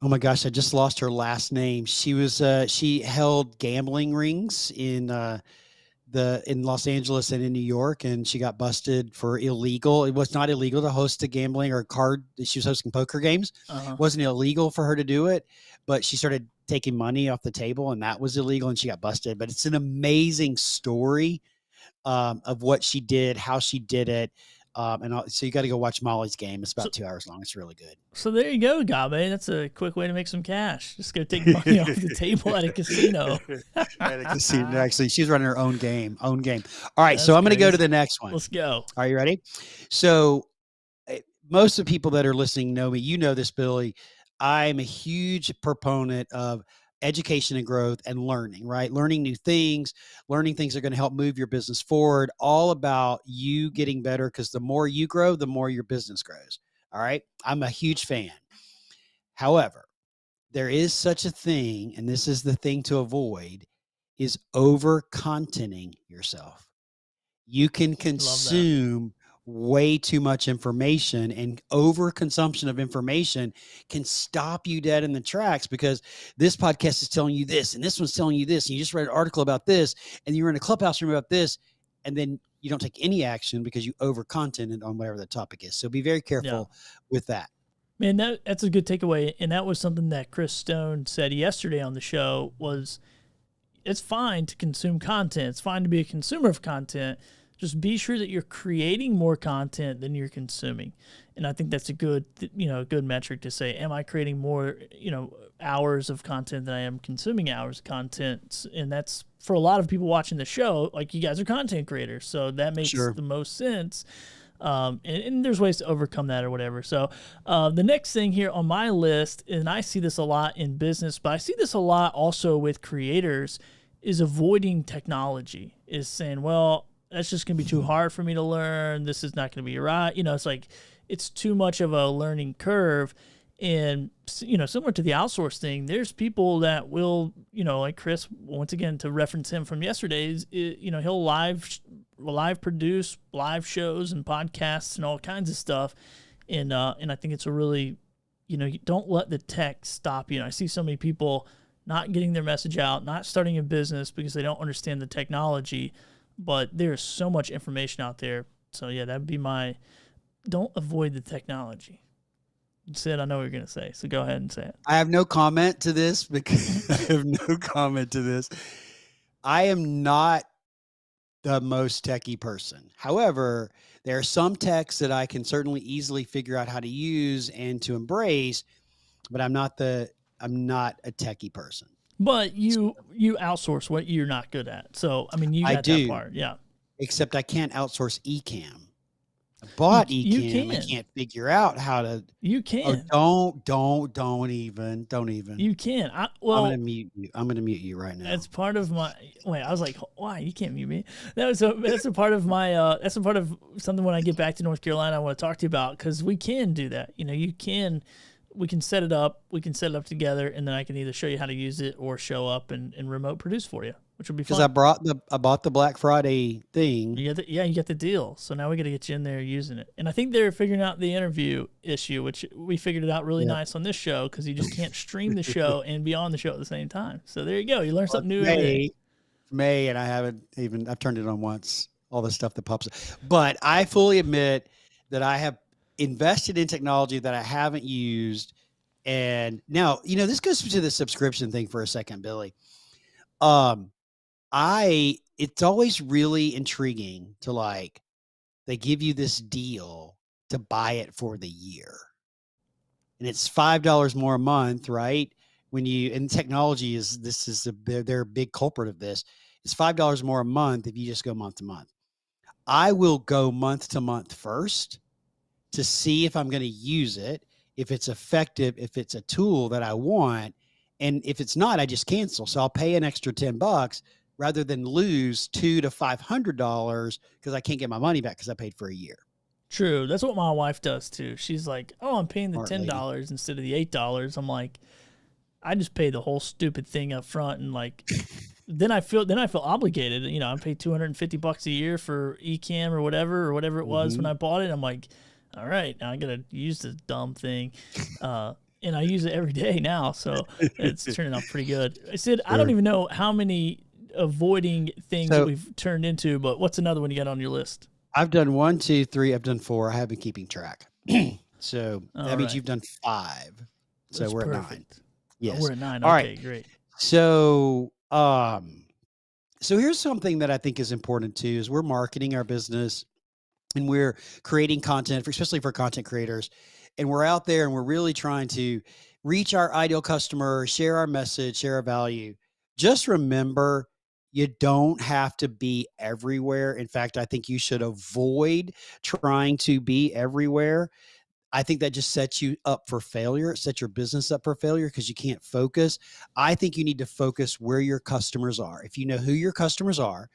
Oh my gosh, I just lost her last name. She was she held gambling rings in Los Angeles and in New York, and she got busted for illegal. It was not illegal to host a gambling or card. She was hosting poker games. It wasn't illegal for her to do it, but she started taking money off the table, and that was illegal, and she got busted. But it's an amazing story of what she did, how she did it. So you got to go watch Molly's Game. It's about 2 hours long. It's really good. So there you go, Gabe. That's a quick way to make some cash. Just go take money off the table at a casino. At a casino. Actually, she's running her own game. All right. So I'm going to go to the next one. Let's go. Are you ready? So most of the people that are listening know me. You know this, Billy. I'm a huge proponent of education and growth and learning, right? Learning new things, learning things that are going to help move your business forward, all about you getting better, because the more you grow, the more your business grows. All right. I'm a huge fan. However, there is such a thing, and this is the thing to avoid, is over-contenting yourself. You can consume way too much information, and overconsumption of information can stop you dead in the tracks, because this podcast is telling you this and this one's telling you this, and you just read an article about this, and you're in a clubhouse room about this, and then you don't take any action because you over-contented on whatever the topic is. So be very careful with that. Man, that's a good takeaway. And that was something that Chris Stone said yesterday on the show was, it's fine to consume content. It's fine to be a consumer of content. Just be sure that you're creating more content than you're consuming. And I think that's a good, good metric to say, am I creating more, hours of content than I am consuming hours of content? And that's for a lot of people watching the show, like you guys are content creators. So that makes the most sense. And there's ways to overcome that or whatever. So the next thing here on my list, and I see this a lot in business, but I see this a lot also with creators, is avoiding technology, is saying, well, that's just going to be too hard for me to learn. This is not going to be right. It's like, it's too much of a learning curve. And, similar to the outsource thing, there's people that will, like Chris, once again, to reference him from yesterday's, he'll live produce live shows and podcasts and all kinds of stuff. And I think it's a really, you don't let the tech stop you. I see so many people not getting their message out, not starting a business because they don't understand the technology, but there's so much information out there. So yeah, that'd be don't avoid the technology. Sid, I know what you're going to say, so go ahead and say it. I have no comment to this because I am not the most techie person. However, there are some techs that I can certainly easily figure out how to use and to embrace, but I'm not a techie person. But you outsource what you're not good at. So, I mean, you got that part. Yeah. Except I can't outsource Ecamm. I bought Ecamm. I can't figure out how to. You can. Oh, don't even. You can. I'm gonna mute you. I'm gonna mute you right now. That's part of my. Wait, I was like, why? You can't mute me. That's a part of my. That's a part of something when I get back to North Carolina I want to talk to you about, because we can do that. You can. We can set it up. We can set it up together, and then I can either show you how to use it or show up and remote produce for you, which would be fun. Because I bought the Black Friday thing. You get the deal. So now we got to get you in there using it. And I think they're figuring out the interview issue, which we figured it out really nice on this show, because you just can't stream the show and be on the show at the same time. So there you go. You learn something new every day. May, and I've turned it on once. All the stuff that pops up, but I fully admit that I have invested in technology that I haven't used. And now, this goes to the subscription thing for a second, Billy. It's always really intriguing to they give you this deal to buy it for the year. And it's $5 more a month, right? And technology they're a big culprit of this. It's $5 more a month if you just go month to month. I will go month to month first to see if I'm going to use it, if it's effective, if it's a tool that I want. And if it's not, I just cancel. So I'll pay an extra $10 rather than lose $200 to $500 because I can't get my money back because I paid for a year. True. That's what my wife does too. She's like, oh, I'm paying the $10 instead of the $8. I'm like, I just pay the whole stupid thing up front. And then I feel obligated. I paid $250 a year for Ecamm or whatever it was when I bought it. I'm like, all right, now I got to use this dumb thing. And I use it every day now. So it's turning out pretty good. I said, I don't even know how many avoiding things that we've turned into, but what's another one you got on your list? I've done 1, 2, 3. I've done 4. I have been keeping track. So that means you've done 5. So That's we're perfect. at 9. Yes. Oh, we're at 9. All Okay, right. Great. So, so here's something that I think is important too, is we're marketing our business and we're creating content, especially for content creators. And we're out there and we're really trying to reach our ideal customer, share our message, share our value. Just remember, you don't have to be everywhere. In fact, I think you should avoid trying to be everywhere. I think that just sets you up for failure. It sets your business up for failure because you can't focus. I think you need to focus where your customers are. If you know who your customers are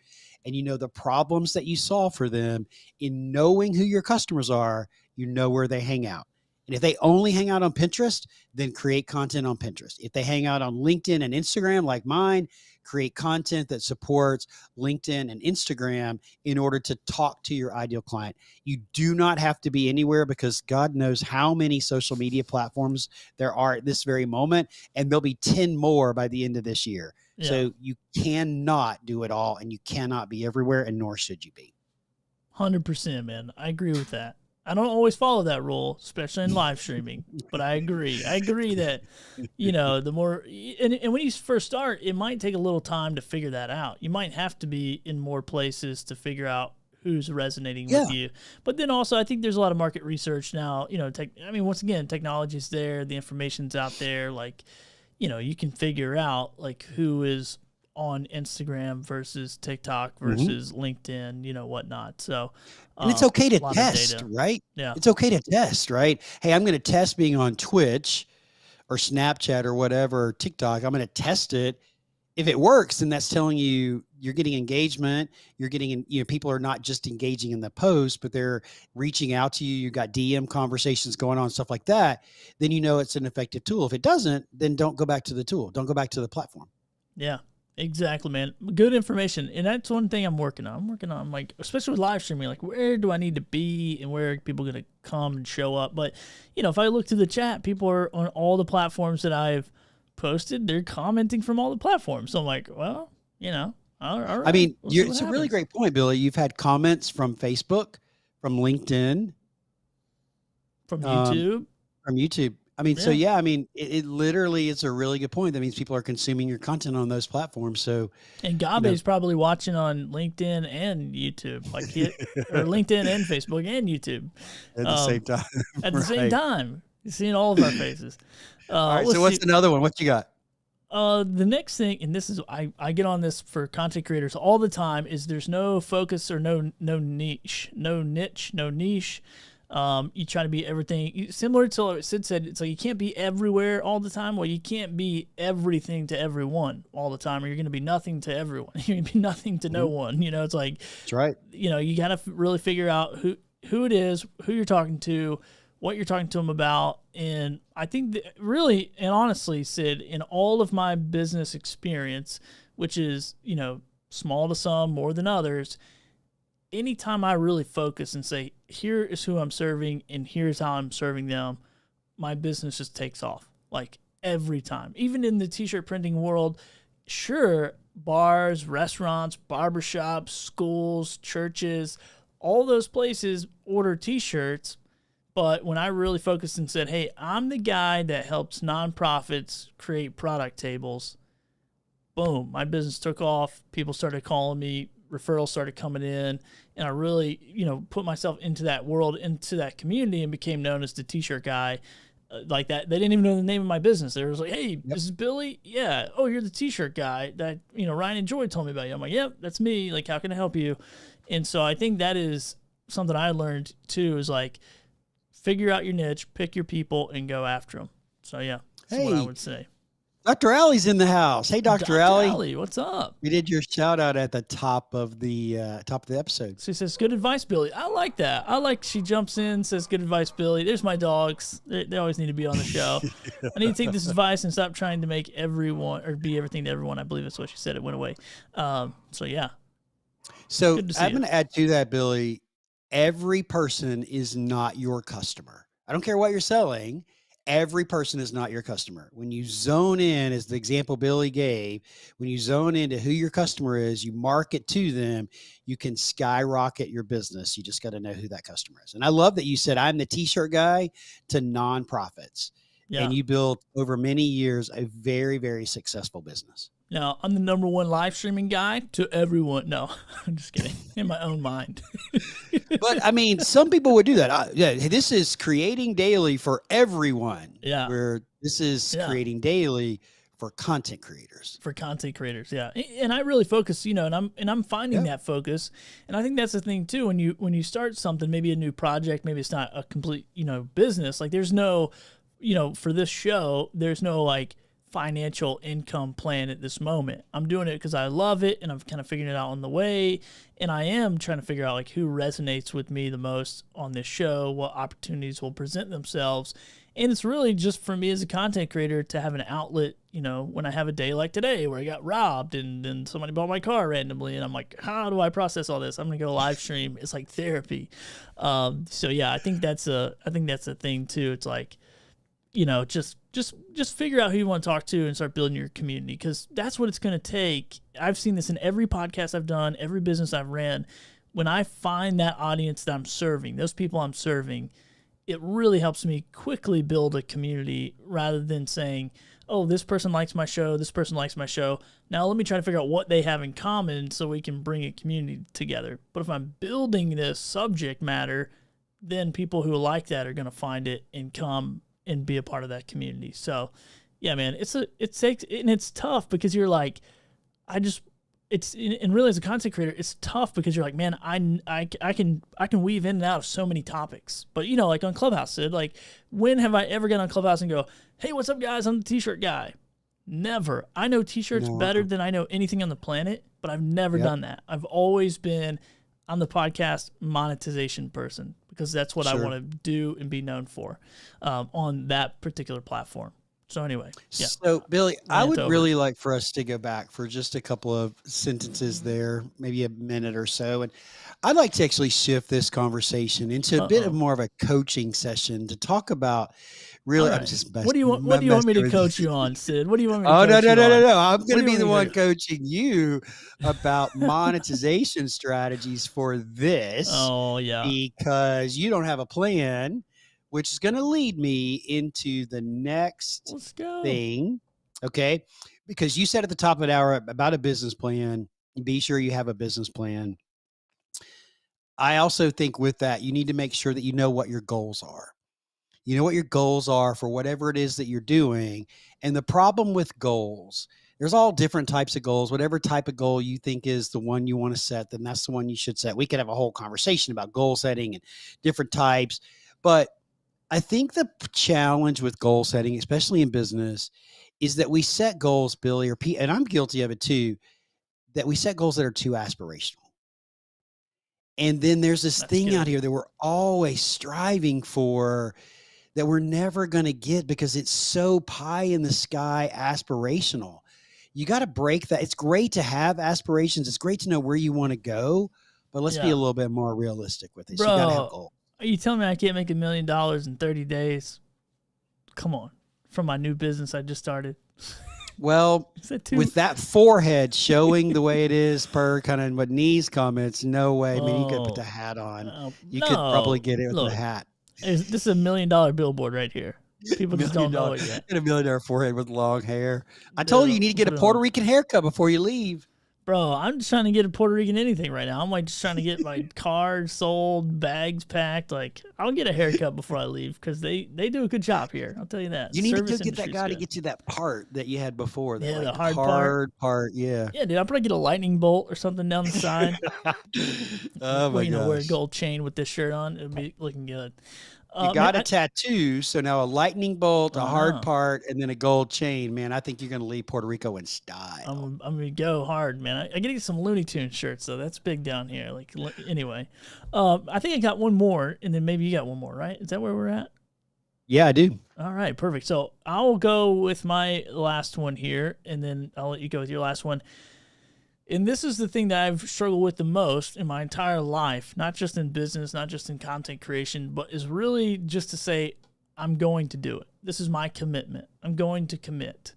and you know the problems that you solve for them, in knowing who your customers are, you know where they hang out. And if they only hang out on Pinterest, then create content on Pinterest. If they hang out on LinkedIn and Instagram like mine, create content that supports LinkedIn and Instagram in order to talk to your ideal client. You do not have to be anywhere because God knows how many social media platforms there are at this very moment, and there'll be 10 more by the end of this year. Yeah. So you cannot do it all, and you cannot be everywhere, and nor should you be. 100%, man. I agree with that. I don't always follow that rule, especially in live streaming, but I agree. I agree that, the more, and when you first start, it might take a little time to figure that out. You might have to be in more places to figure out who's resonating with you. But then also, I think there's a lot of market research now. Once again, technology's there, the information's out there. Like, you can figure out like who is on Instagram versus TikTok versus LinkedIn, whatnot. So, and it's okay to test, right? Yeah, it's okay to test, right? Hey, I'm going to test being on Twitch or Snapchat or whatever, TikTok. I'm going to test it. If it works, then that's telling you you're getting engagement. You're getting, people are not just engaging in the post, but they're reaching out to you. You got DM conversations going on, stuff like that. Then it's an effective tool. If it doesn't, then don't go back to the tool. Don't go back to the platform. Yeah, exactly, man. Good information. And that's one thing I'm working on. Like, especially with live streaming, like where do I need to be and where are people going to come and show up? But, if I look through the chat, people are on all the platforms that I've posted, they're commenting from all the platforms. So I'm like, well, all right. I mean, it's a really great point, Billy. You've had comments from Facebook, from LinkedIn, from YouTube. I mean, so yeah, I mean, it literally is a really good point. That means people are consuming your content on those platforms. So, and Gabe's probably watching on LinkedIn and YouTube, or LinkedIn and Facebook and YouTube at the same time. At the same time, you're seeing all of our faces. All right. So what's another one? What you got? The next thing, and this is I get on this for content creators all the time, is there's no focus or no niche. You try to be everything. Similar to what Sid said, it's like you can't be everywhere all the time. Well, you can't be everything to everyone all the time, or you're going to be nothing to everyone. You're going to be nothing to no one. It's like, that's right. You got to really figure out who it is, who you're talking to, what you're talking to them about. And I think that really, and honestly, Sid, in all of my business experience, which is, small to some, more than others, anytime I really focus and say, here is who I'm serving and here's how I'm serving them, my business just takes off. Like every time. Even in the t-shirt printing world, sure, bars, restaurants, barbershops, schools, churches, all those places order t-shirts. But when I really focused and said, hey, I'm the guy that helps nonprofits create product tables, boom, my business took off. People started calling me, referrals started coming in, and I really, put myself into that world, into that community, and became known as the t-shirt guy. Like that. They didn't even know the name of my business. They was like, hey, this is Billy? Yeah. Oh, you're the t-shirt guy that, Ryan and Joy told me about you. I'm like, yep, that's me. Like, how can I help you? And so I think that is something I learned too, is like, figure out your niche, pick your people, and go after them. So yeah, that's what I would say. Dr. Allie's in the house. Hey, Dr. Allie, what's up? We did your shout out at the top of the episode. She says, "Good advice, Billy." I like that. She jumps in, says, "Good advice, Billy." There's my dogs. They always need to be on the show. I need to take this advice and stop trying to make everyone or be everything to everyone. I believe that's what she said. It went away. So yeah. So I'm going to add to that, Billy. Every person is not your customer. I don't care what you're selling. Every person is not your customer. When you zone in, as the example Billy gave, when you zone into who your customer is, you market to them, you can skyrocket your business. You just got to know who that customer is. And I love that you said, I'm the t-shirt guy to nonprofits. Yeah. And you built over many years a very, very successful business. Now, I'm the #1 live streaming guy to everyone. No, I'm just kidding. In my own mind. But I mean, some people would do that. This is creating daily for everyone. Yeah. Where this is creating daily for content creators. For content creators, yeah. And I really focus, and I'm finding that focus. And I think that's the thing too. When you start something, maybe a new project, maybe it's not a complete, business. Like there's no, for this show, there's no like financial income plan at this moment. I'm doing it because I love it and I'm kind of figuring it out on the way. And I am trying to figure out like who resonates with me the most on this show, what opportunities will present themselves. And it's really just for me as a content creator to have an outlet, when I have a day like today where I got robbed and then somebody bought my car randomly and I'm like, how do I process all this? I'm going to go live stream. It's like therapy. So yeah, I think that's a thing too. It's like, just figure out who you want to talk to and start building your community, because that's what it's going to take. I've seen this in every podcast I've done, every business I've ran. When I find that audience that I'm serving, those people I'm serving, it really helps me quickly build a community rather than saying, oh, this person likes my show, this person likes my show. Now let me try to figure out what they have in common so we can bring a community together. But if I'm building this subject matter, then people who like that are going to find it and come and be a part of that community. So, yeah, man, it's tough because you're like, and really as a content creator, it's tough because you're like, man, I can weave in and out of so many topics. But like on Clubhouse, Sid, like when have I ever gotten on Clubhouse and go, hey, what's up, guys? I'm the t-shirt guy. Never. I know t-shirts better than I know anything on the planet, but I've never done that. I've always been on the podcast monetization person because that's what I want to do and be known for on that particular platform. So anyway, yeah. So Billy, I would really like for us to go back for just a couple of sentences there, maybe a minute or so. And I'd like to actually shift this conversation into a bit of more of a coaching session to talk about really. Right. What do you want me to coach you on, Sid? What do you want me to coach you on? No. I'm going to be the one coaching you about monetization strategies for this. Oh, yeah. Because you don't have a plan, which is going to lead me into the next thing. Okay. Because you said at the top of the hour about a business plan, be sure you have a business plan. I also think with that, you need to make sure that you know what your goals are. You know what your goals are for whatever it is that you're doing. And the problem with goals, there's all different types of goals. Whatever type of goal you think is the one you want to set, then that's the one you should set. We could have a whole conversation about goal setting and different types, but I think the challenge with goal setting, especially in business, is that we set goals, Billy, and I'm guilty of it too, that we set goals that are too aspirational. And then there's this thing out here that we're always striving for that we're never going to get because it's so pie in the sky aspirational. You got to break that. It's great to have aspirations. It's great to know where you want to go, but let's be a little bit more realistic with it. So you got to have goals. Are you telling me I can't make $1 million in 30 days? Come on. From my new business I just started. Well, with that forehead showing the way it is per kind of what Knees comments, no way. I mean, you could put the hat on. You could probably get it with the hat. This is $1 million billboard right here. People just don't know it yet. Get $1 million forehead with long hair. I told you need to get a Puerto Rican haircut before you leave. Bro, I'm just trying to get a Puerto Rican anything right now. I'm like just trying to get my cars sold, bags packed. Like I'll get a haircut before I leave because they do a good job here. I'll tell you that. You need to go get that guy to get you that part that you had before. Yeah, like the hard part. Yeah. Yeah, dude. I'll probably get a lightning bolt or something down the side. Oh my gosh. Wear a gold chain with this shirt on. It'll be looking good. You got a tattoo, so now a lightning bolt, a hard part, and then a gold chain. Man, I think you're going to leave Puerto Rico in style. I'm going to go hard, man. I got to get some Looney Tunes shirts, though. That's big down here. Like, anyway, I think I got one more, and then maybe you got one more, right? Is that where we're at? Yeah, I do. All right, perfect. So I'll go with my last one here, and then I'll let you go with your last one. And this is the thing that I've struggled with the most in my entire life, not just in business, not just in content creation, but is really just to say, I'm going to do it. This is my commitment. I'm going to commit.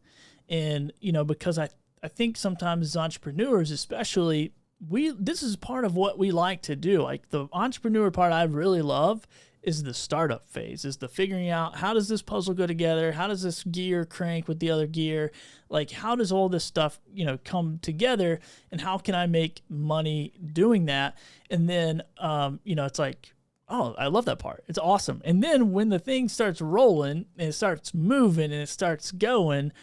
And, because I think sometimes as entrepreneurs, especially, this is part of what we like to do. Like the entrepreneur part I really love is the startup phase, is the figuring out how does this puzzle go together? How does this gear crank with the other gear? Like how does all this stuff, come together and how can I make money doing that? And then, it's like, oh, I love that part. It's awesome. And then when the thing starts rolling and it starts moving and it starts going,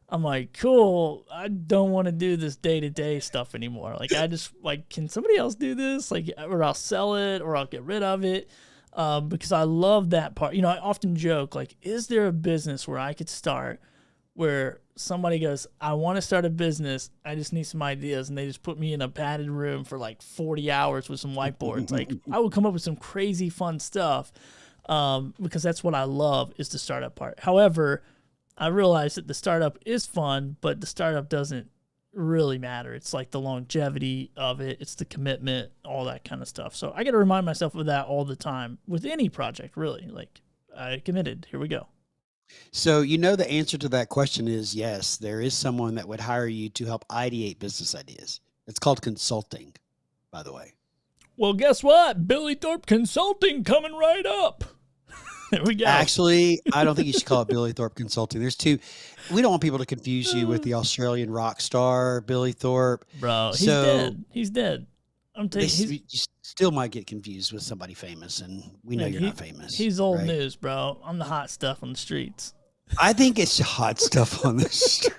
I'm like, cool, I don't want to do this day-to-day stuff anymore. Like I just can somebody else do this? Like, or I'll sell it or I'll get rid of it. Because I love that part. I often joke, like, is there a business where I could start where somebody goes, I want to start a business, I just need some ideas, and they just put me in a padded room for like 40 hours with some whiteboards. Like, I would come up with some crazy fun stuff because that's what I love is the startup part. However, I realize that the startup is fun, but the startup doesn't really matter. It's like the longevity of it, it's the commitment, all that kind of stuff. So I got to remind myself of that all the time with any project, really. Like I committed, here we go. So the answer to that question is yes, there is someone that would hire you to help ideate business ideas. It's called consulting, by the way. Well, guess what? Billy Thorpe Consulting coming right up. There we go. Actually, I don't think you should call it Billy Thorpe Consulting. There's two. we don't want people to confuse you with the Australian rock star Billy Thorpe. Bro, he's So dead. He's dead. I'm telling you, you still might get confused with somebody famous, and we know you're not famous. He's old right? news, bro. I'm the hot stuff on the streets. I think it's hot stuff on the street.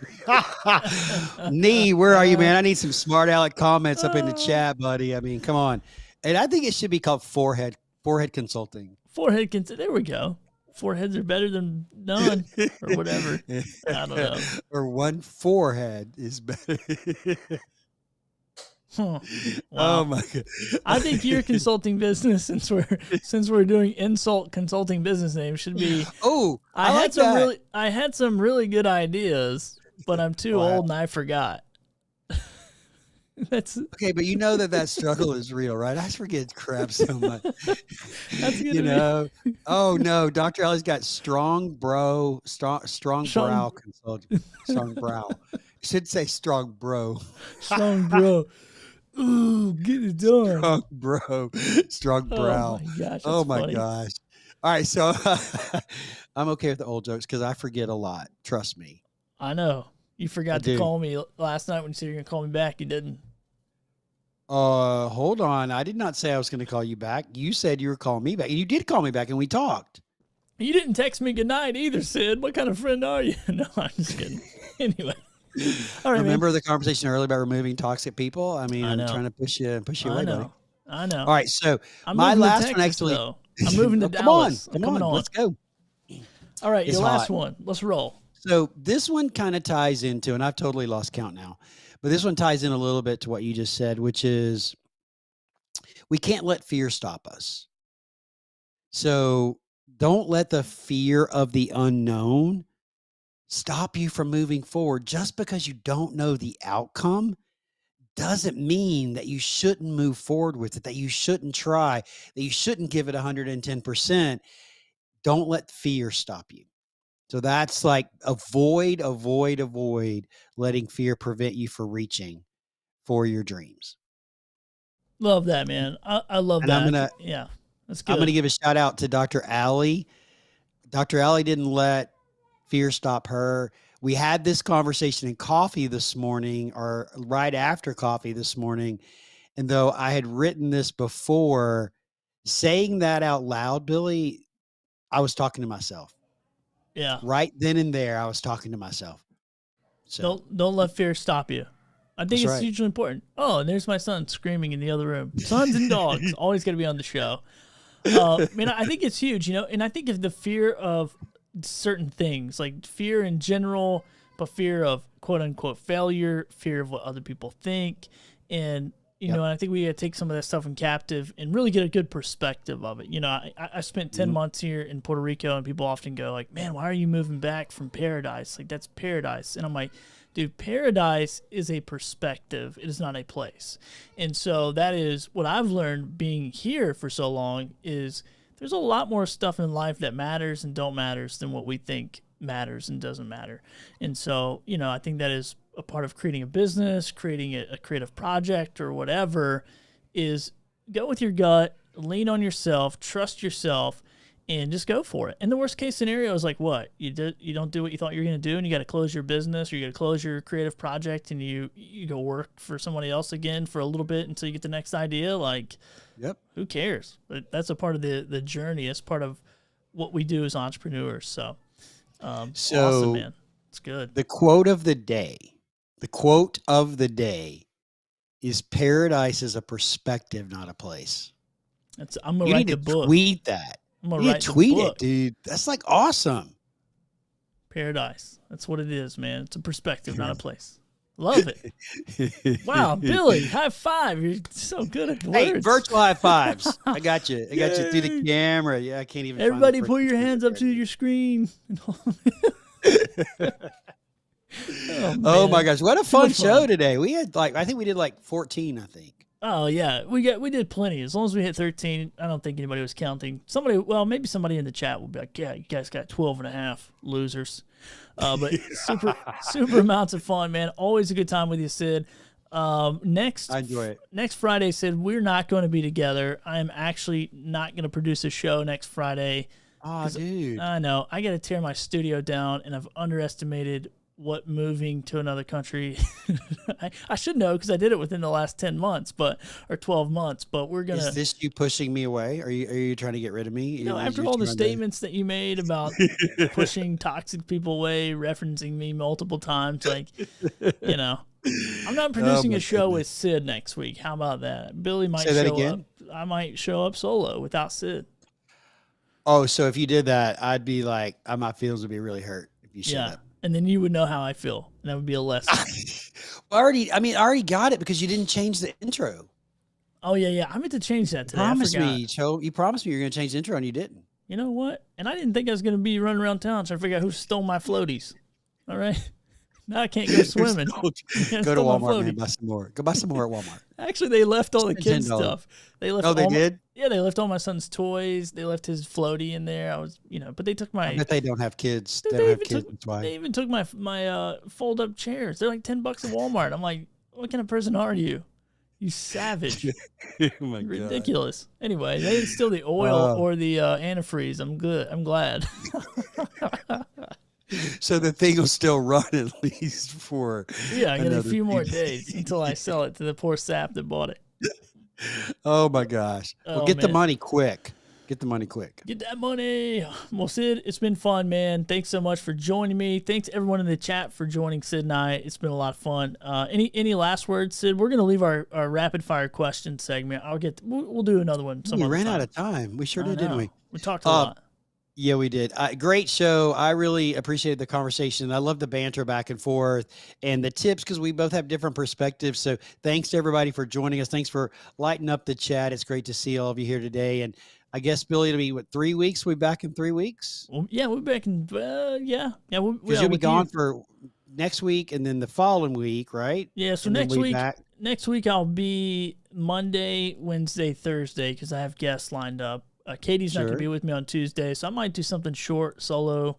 Nee, where are you, man? I need some smart aleck comments up in the chat, buddy. I mean, come on. And I think it should be called forehead consulting. There we go. Foreheads are better than none, or whatever. I don't know. Or one forehead is better. Wow. Oh my god! I think your consulting business, since we're doing insult consulting business names, should be. Oh, I had some really good ideas, but I'm too old and I forgot. That's okay, but you know that struggle is real, right? I forget crap so much. That's good. You know. Oh no, Dr. Ellie's got strong brow consulting. Strong brow. Should say strong bro. Strong bro. Ooh, get it done. Strong bro. Strong brow. Oh my gosh. Oh my funny. gosh. All right, so I'm okay with the old jokes because I forget a lot. Trust me. I know. You forgot to call me last night when you said you're gonna call me back. You didn't. Hold on. I did not say I was going to call you back. You said you were calling me back. And you did call me back and we talked. You didn't text me goodnight either, Sid. What kind of friend are you? No, I'm just kidding. Anyway. All right. Remember the conversation earlier about removing toxic people? I mean, I'm trying to push you away, buddy. I know. All right. So I'm my last Texas, one actually. though. I'm moving to Dallas. Come on. Let's go. All right. It's your last hot. one. Let's roll. So this one kind of ties into, and I've totally lost count now, but this one ties in a little bit to what you just said, which is we can't let fear stop us. So don't let the fear of the unknown stop you from moving forward. Just because you don't know the outcome doesn't mean that you shouldn't move forward with it, that you shouldn't try, that you shouldn't give it 110%. Don't let fear stop you. So that's like avoid letting fear prevent you from reaching for your dreams. Love that, man. I love And that. That's good. I'm going to give a shout out to Dr. Allie. Dr. Allie didn't let fear stop her. We had this conversation in coffee this morning, or right after coffee this morning. And though I had written this before, saying that out loud, Billy, I was talking to myself. Yeah. Right then and there, I was talking to myself. So Don't let fear stop you. I think it's right. hugely important. Oh, and there's my son screaming in the other room. Sons and dogs always got to be on the show. Man, I think it's huge, and I think if the fear of certain things, like fear in general, but fear of quote unquote failure, fear of what other people think, and you know, and I think we got to take some of that stuff in captive and really get a good perspective of it. You know, I spent 10 months here in Puerto Rico, and people often go like, man, why are you moving back from paradise? Like, that's paradise. And I'm like, dude, paradise is a perspective. It is not a place. And so that is what I've learned being here for so long is there's a lot more stuff in life that matters and don't matters than what we think matters and doesn't matter. And so, you know, I think that is a part of creating a business, creating a creative project or whatever, is go with your gut, lean on yourself, trust yourself, and just go for it. And the worst case scenario is like what? You don't do what you thought you were going to do, and you got to close your business, or you got to close your creative project, and you go work for somebody else again for a little bit until you get the next idea. Like, who cares? But that's a part of the journey. It's part of what we do as entrepreneurs. So awesome, man. It's good. The quote of the day. The quote of the day is paradise is a perspective, not a place. I'm going to write the book. Tweet that. I'm going to write tweet the book. it, dude. That's like awesome. Paradise. That's what it is, man. It's a perspective, not a place. Love it. Wow, Billy, high five. You're so good at words. Hey, virtual high fives. I got you. I got you through the camera. Yeah, I can't even. Everybody pull your hands up to your screen. Oh my gosh, what a fun show today. We had I think we did 14, I think. Oh yeah, we did plenty. As long as we hit 13, I don't think anybody was counting. Maybe somebody in the chat will be like, yeah, you guys got 12 and a half losers. But super amounts of fun, man. Always a good time with you, Sid. I enjoy it. Next Friday, Sid, we're not going to be together. I am actually not going to produce a show next Friday. Oh, dude. I know. I got to tear my studio down, and I've underestimated what moving to another country. I should know because I did it within the last 10 months, or 12 months. But we're gonna. Is this you pushing me away? Are you trying to get rid of me? No, after all the statements that you made about pushing toxic people away, referencing me multiple times, like, you know, I'm not producing a show with Sid next week. How about that? Billy might show up. I might show up solo without Sid. Oh, so if you did that, I'd be like, my feelings would be really hurt if you showed up. And then you would know how I feel, and that would be a lesson. I already got it because you didn't change the intro. Oh yeah. I meant to change that today. You promised me you were going to change the intro, and you didn't. You know what? And I didn't think I was going to be running around town trying to figure out who stole my floaties. All right. Now I can't go swimming. Go to Walmart, man. Buy some more. Go buy some more at Walmart. Actually, they left all the kids' stuff. They left. They did? Yeah, they left all my son's toys. They left his floaty in there. But they took my. I bet they don't have kids. Dude, They even took my fold-up chairs. They're like $10 at Walmart. I'm like, what kind of person are you? You savage. Oh my God. Ridiculous. Anyway, they didn't steal the oil or the antifreeze. I'm good. I'm glad. So the thing will still run at least for I got a few more days until I sell it to the poor sap that bought it. Oh my gosh. Well, get the money quick. Get the money quick. Get that money. Well, Sid, it's been fun, man. Thanks so much for joining me. Thanks everyone in the chat for joining Sid and I. It's been a lot of fun. Any last words, Sid? We're gonna leave our rapid fire question segment. We'll do another one. We ran out of time. We sure did, didn't we? We talked a lot. Yeah, we did. Great show. I really appreciated the conversation. I love the banter back and forth and the tips because we both have different perspectives. So thanks to everybody for joining us. Thanks for lighting up the chat. It's great to see all of you here today. And I guess, Billy, it'll be 3 weeks? We'll be back in 3 weeks? Well, yeah, we'll be back in, Because you'll be gone for next week and then the following week, right? Yeah, so next week I'll be Monday, Wednesday, Thursday because I have guests lined up. Katie's not going to be with me on Tuesday, so I might do something short solo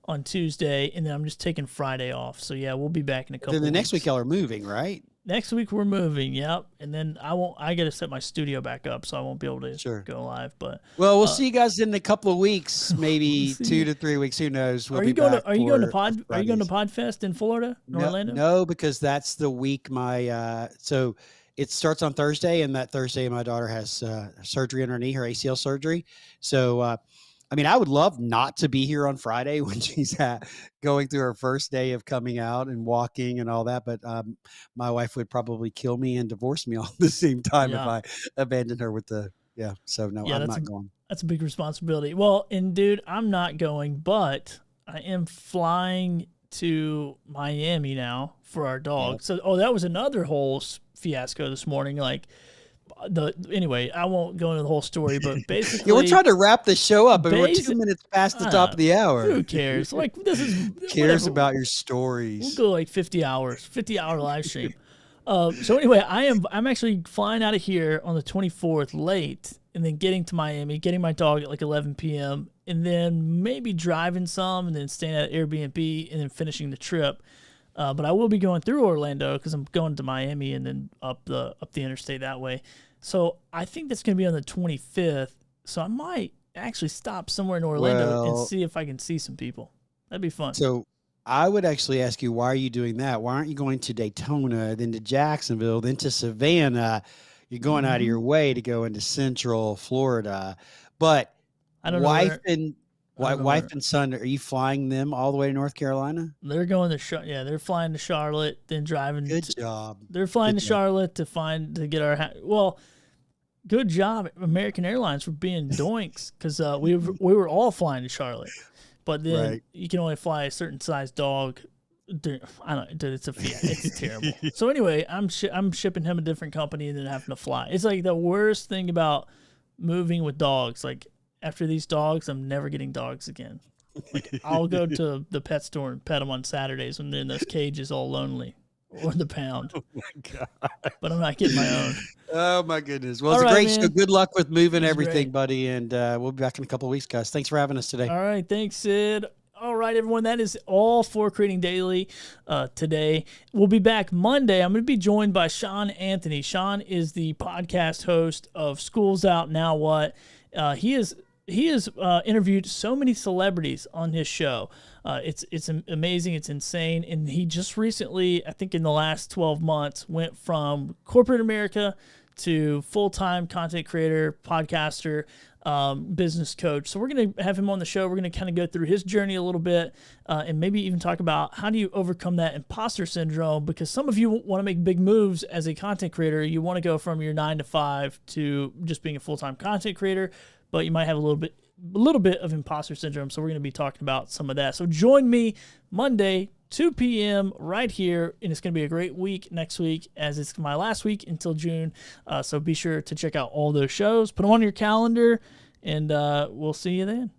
on Tuesday, and then I'm just taking Friday off. So, yeah, we'll be back in a couple Then the weeks. next week y'all are moving, right? Next week we're moving, yep. And then I got to set my studio back up, so I won't be able to go live. But we'll see you guys in a couple of weeks, maybe 2 to 3 weeks. Who knows? Are you going to Podfest in Florida, Orlando? No, because that's the week so it starts on Thursday, and that Thursday my daughter has surgery on her knee, her ACL surgery. So, I would love not to be here on Friday when she's going through her first day of coming out and walking and all that. But my wife would probably kill me and divorce me all at the same time if I abandoned her with So, no, I'm not going. That's a big responsibility. Well, and dude, I'm not going, but I am flying to Miami now for our dog. Yeah. So, that was another whole fiasco this morning. Anyway, I won't go into the whole story, but basically, we're trying to wrap the show up, and we're 2 minutes past the top of the hour. Who cares? Cares about your stories. We'll go 50 hours, 50-hour live stream. So anyway, I'm actually flying out of here on the 24th late, and then getting to Miami, getting my dog at 11 p.m., and then maybe driving some, and then staying at Airbnb, and then finishing the trip. But I will be going through Orlando because I'm going to Miami and then up the interstate that way. So I think that's going to be on the 25th. So I might actually stop somewhere in Orlando and see if I can see some people. That'd be fun. So I would actually ask you, why are you doing that? Why aren't you going to Daytona, then to Jacksonville, then to Savannah? You're going out of your way to go into Central Florida. But I don't know. Wife and son, are you flying them all the way to North Carolina? They're going to they're flying to Charlotte, then driving. Good job. They're flying to Charlotte to get our good job, American Airlines, for being doinks because we were all flying to Charlotte, but then you can only fly a certain size dog. I don't. Dude, it's terrible. So anyway, I'm shipping him a different company and then having to fly. It's like the worst thing about moving with dogs. Like, after these dogs, I'm never getting dogs again. I'll go to the pet store and pet them on Saturdays when they're in those cages all lonely, or the pound. Oh my God. But I'm not getting my own. Oh my goodness. Well, it's a great show. Good luck with moving everything, buddy. And we'll be back in a couple of weeks, guys. Thanks for having us today. All right. Thanks, Sid. All right, everyone. That is all for Creating Daily today. We'll be back Monday. I'm going to be joined by Sean Anthony. Sean is the podcast host of School's Out, Now What? He is he has interviewed so many celebrities on his show. It's amazing. It's insane. And he just recently, I think in the last 12 months, went from corporate America to full-time content creator, podcaster, business coach. So we're going to have him on the show. We're going to kind of go through his journey a little bit and maybe even talk about how do you overcome that imposter syndrome, because some of you want to make big moves as a content creator. You want to go from your 9 to 5 to just being a full-time content creator, but you might have a little bit of imposter syndrome. So we're going to be talking about some of that. So join me Monday, 2 p.m. right here, and it's going to be a great week next week, as it's my last week until June. So be sure to check out all those shows. Put them on your calendar, and we'll see you then.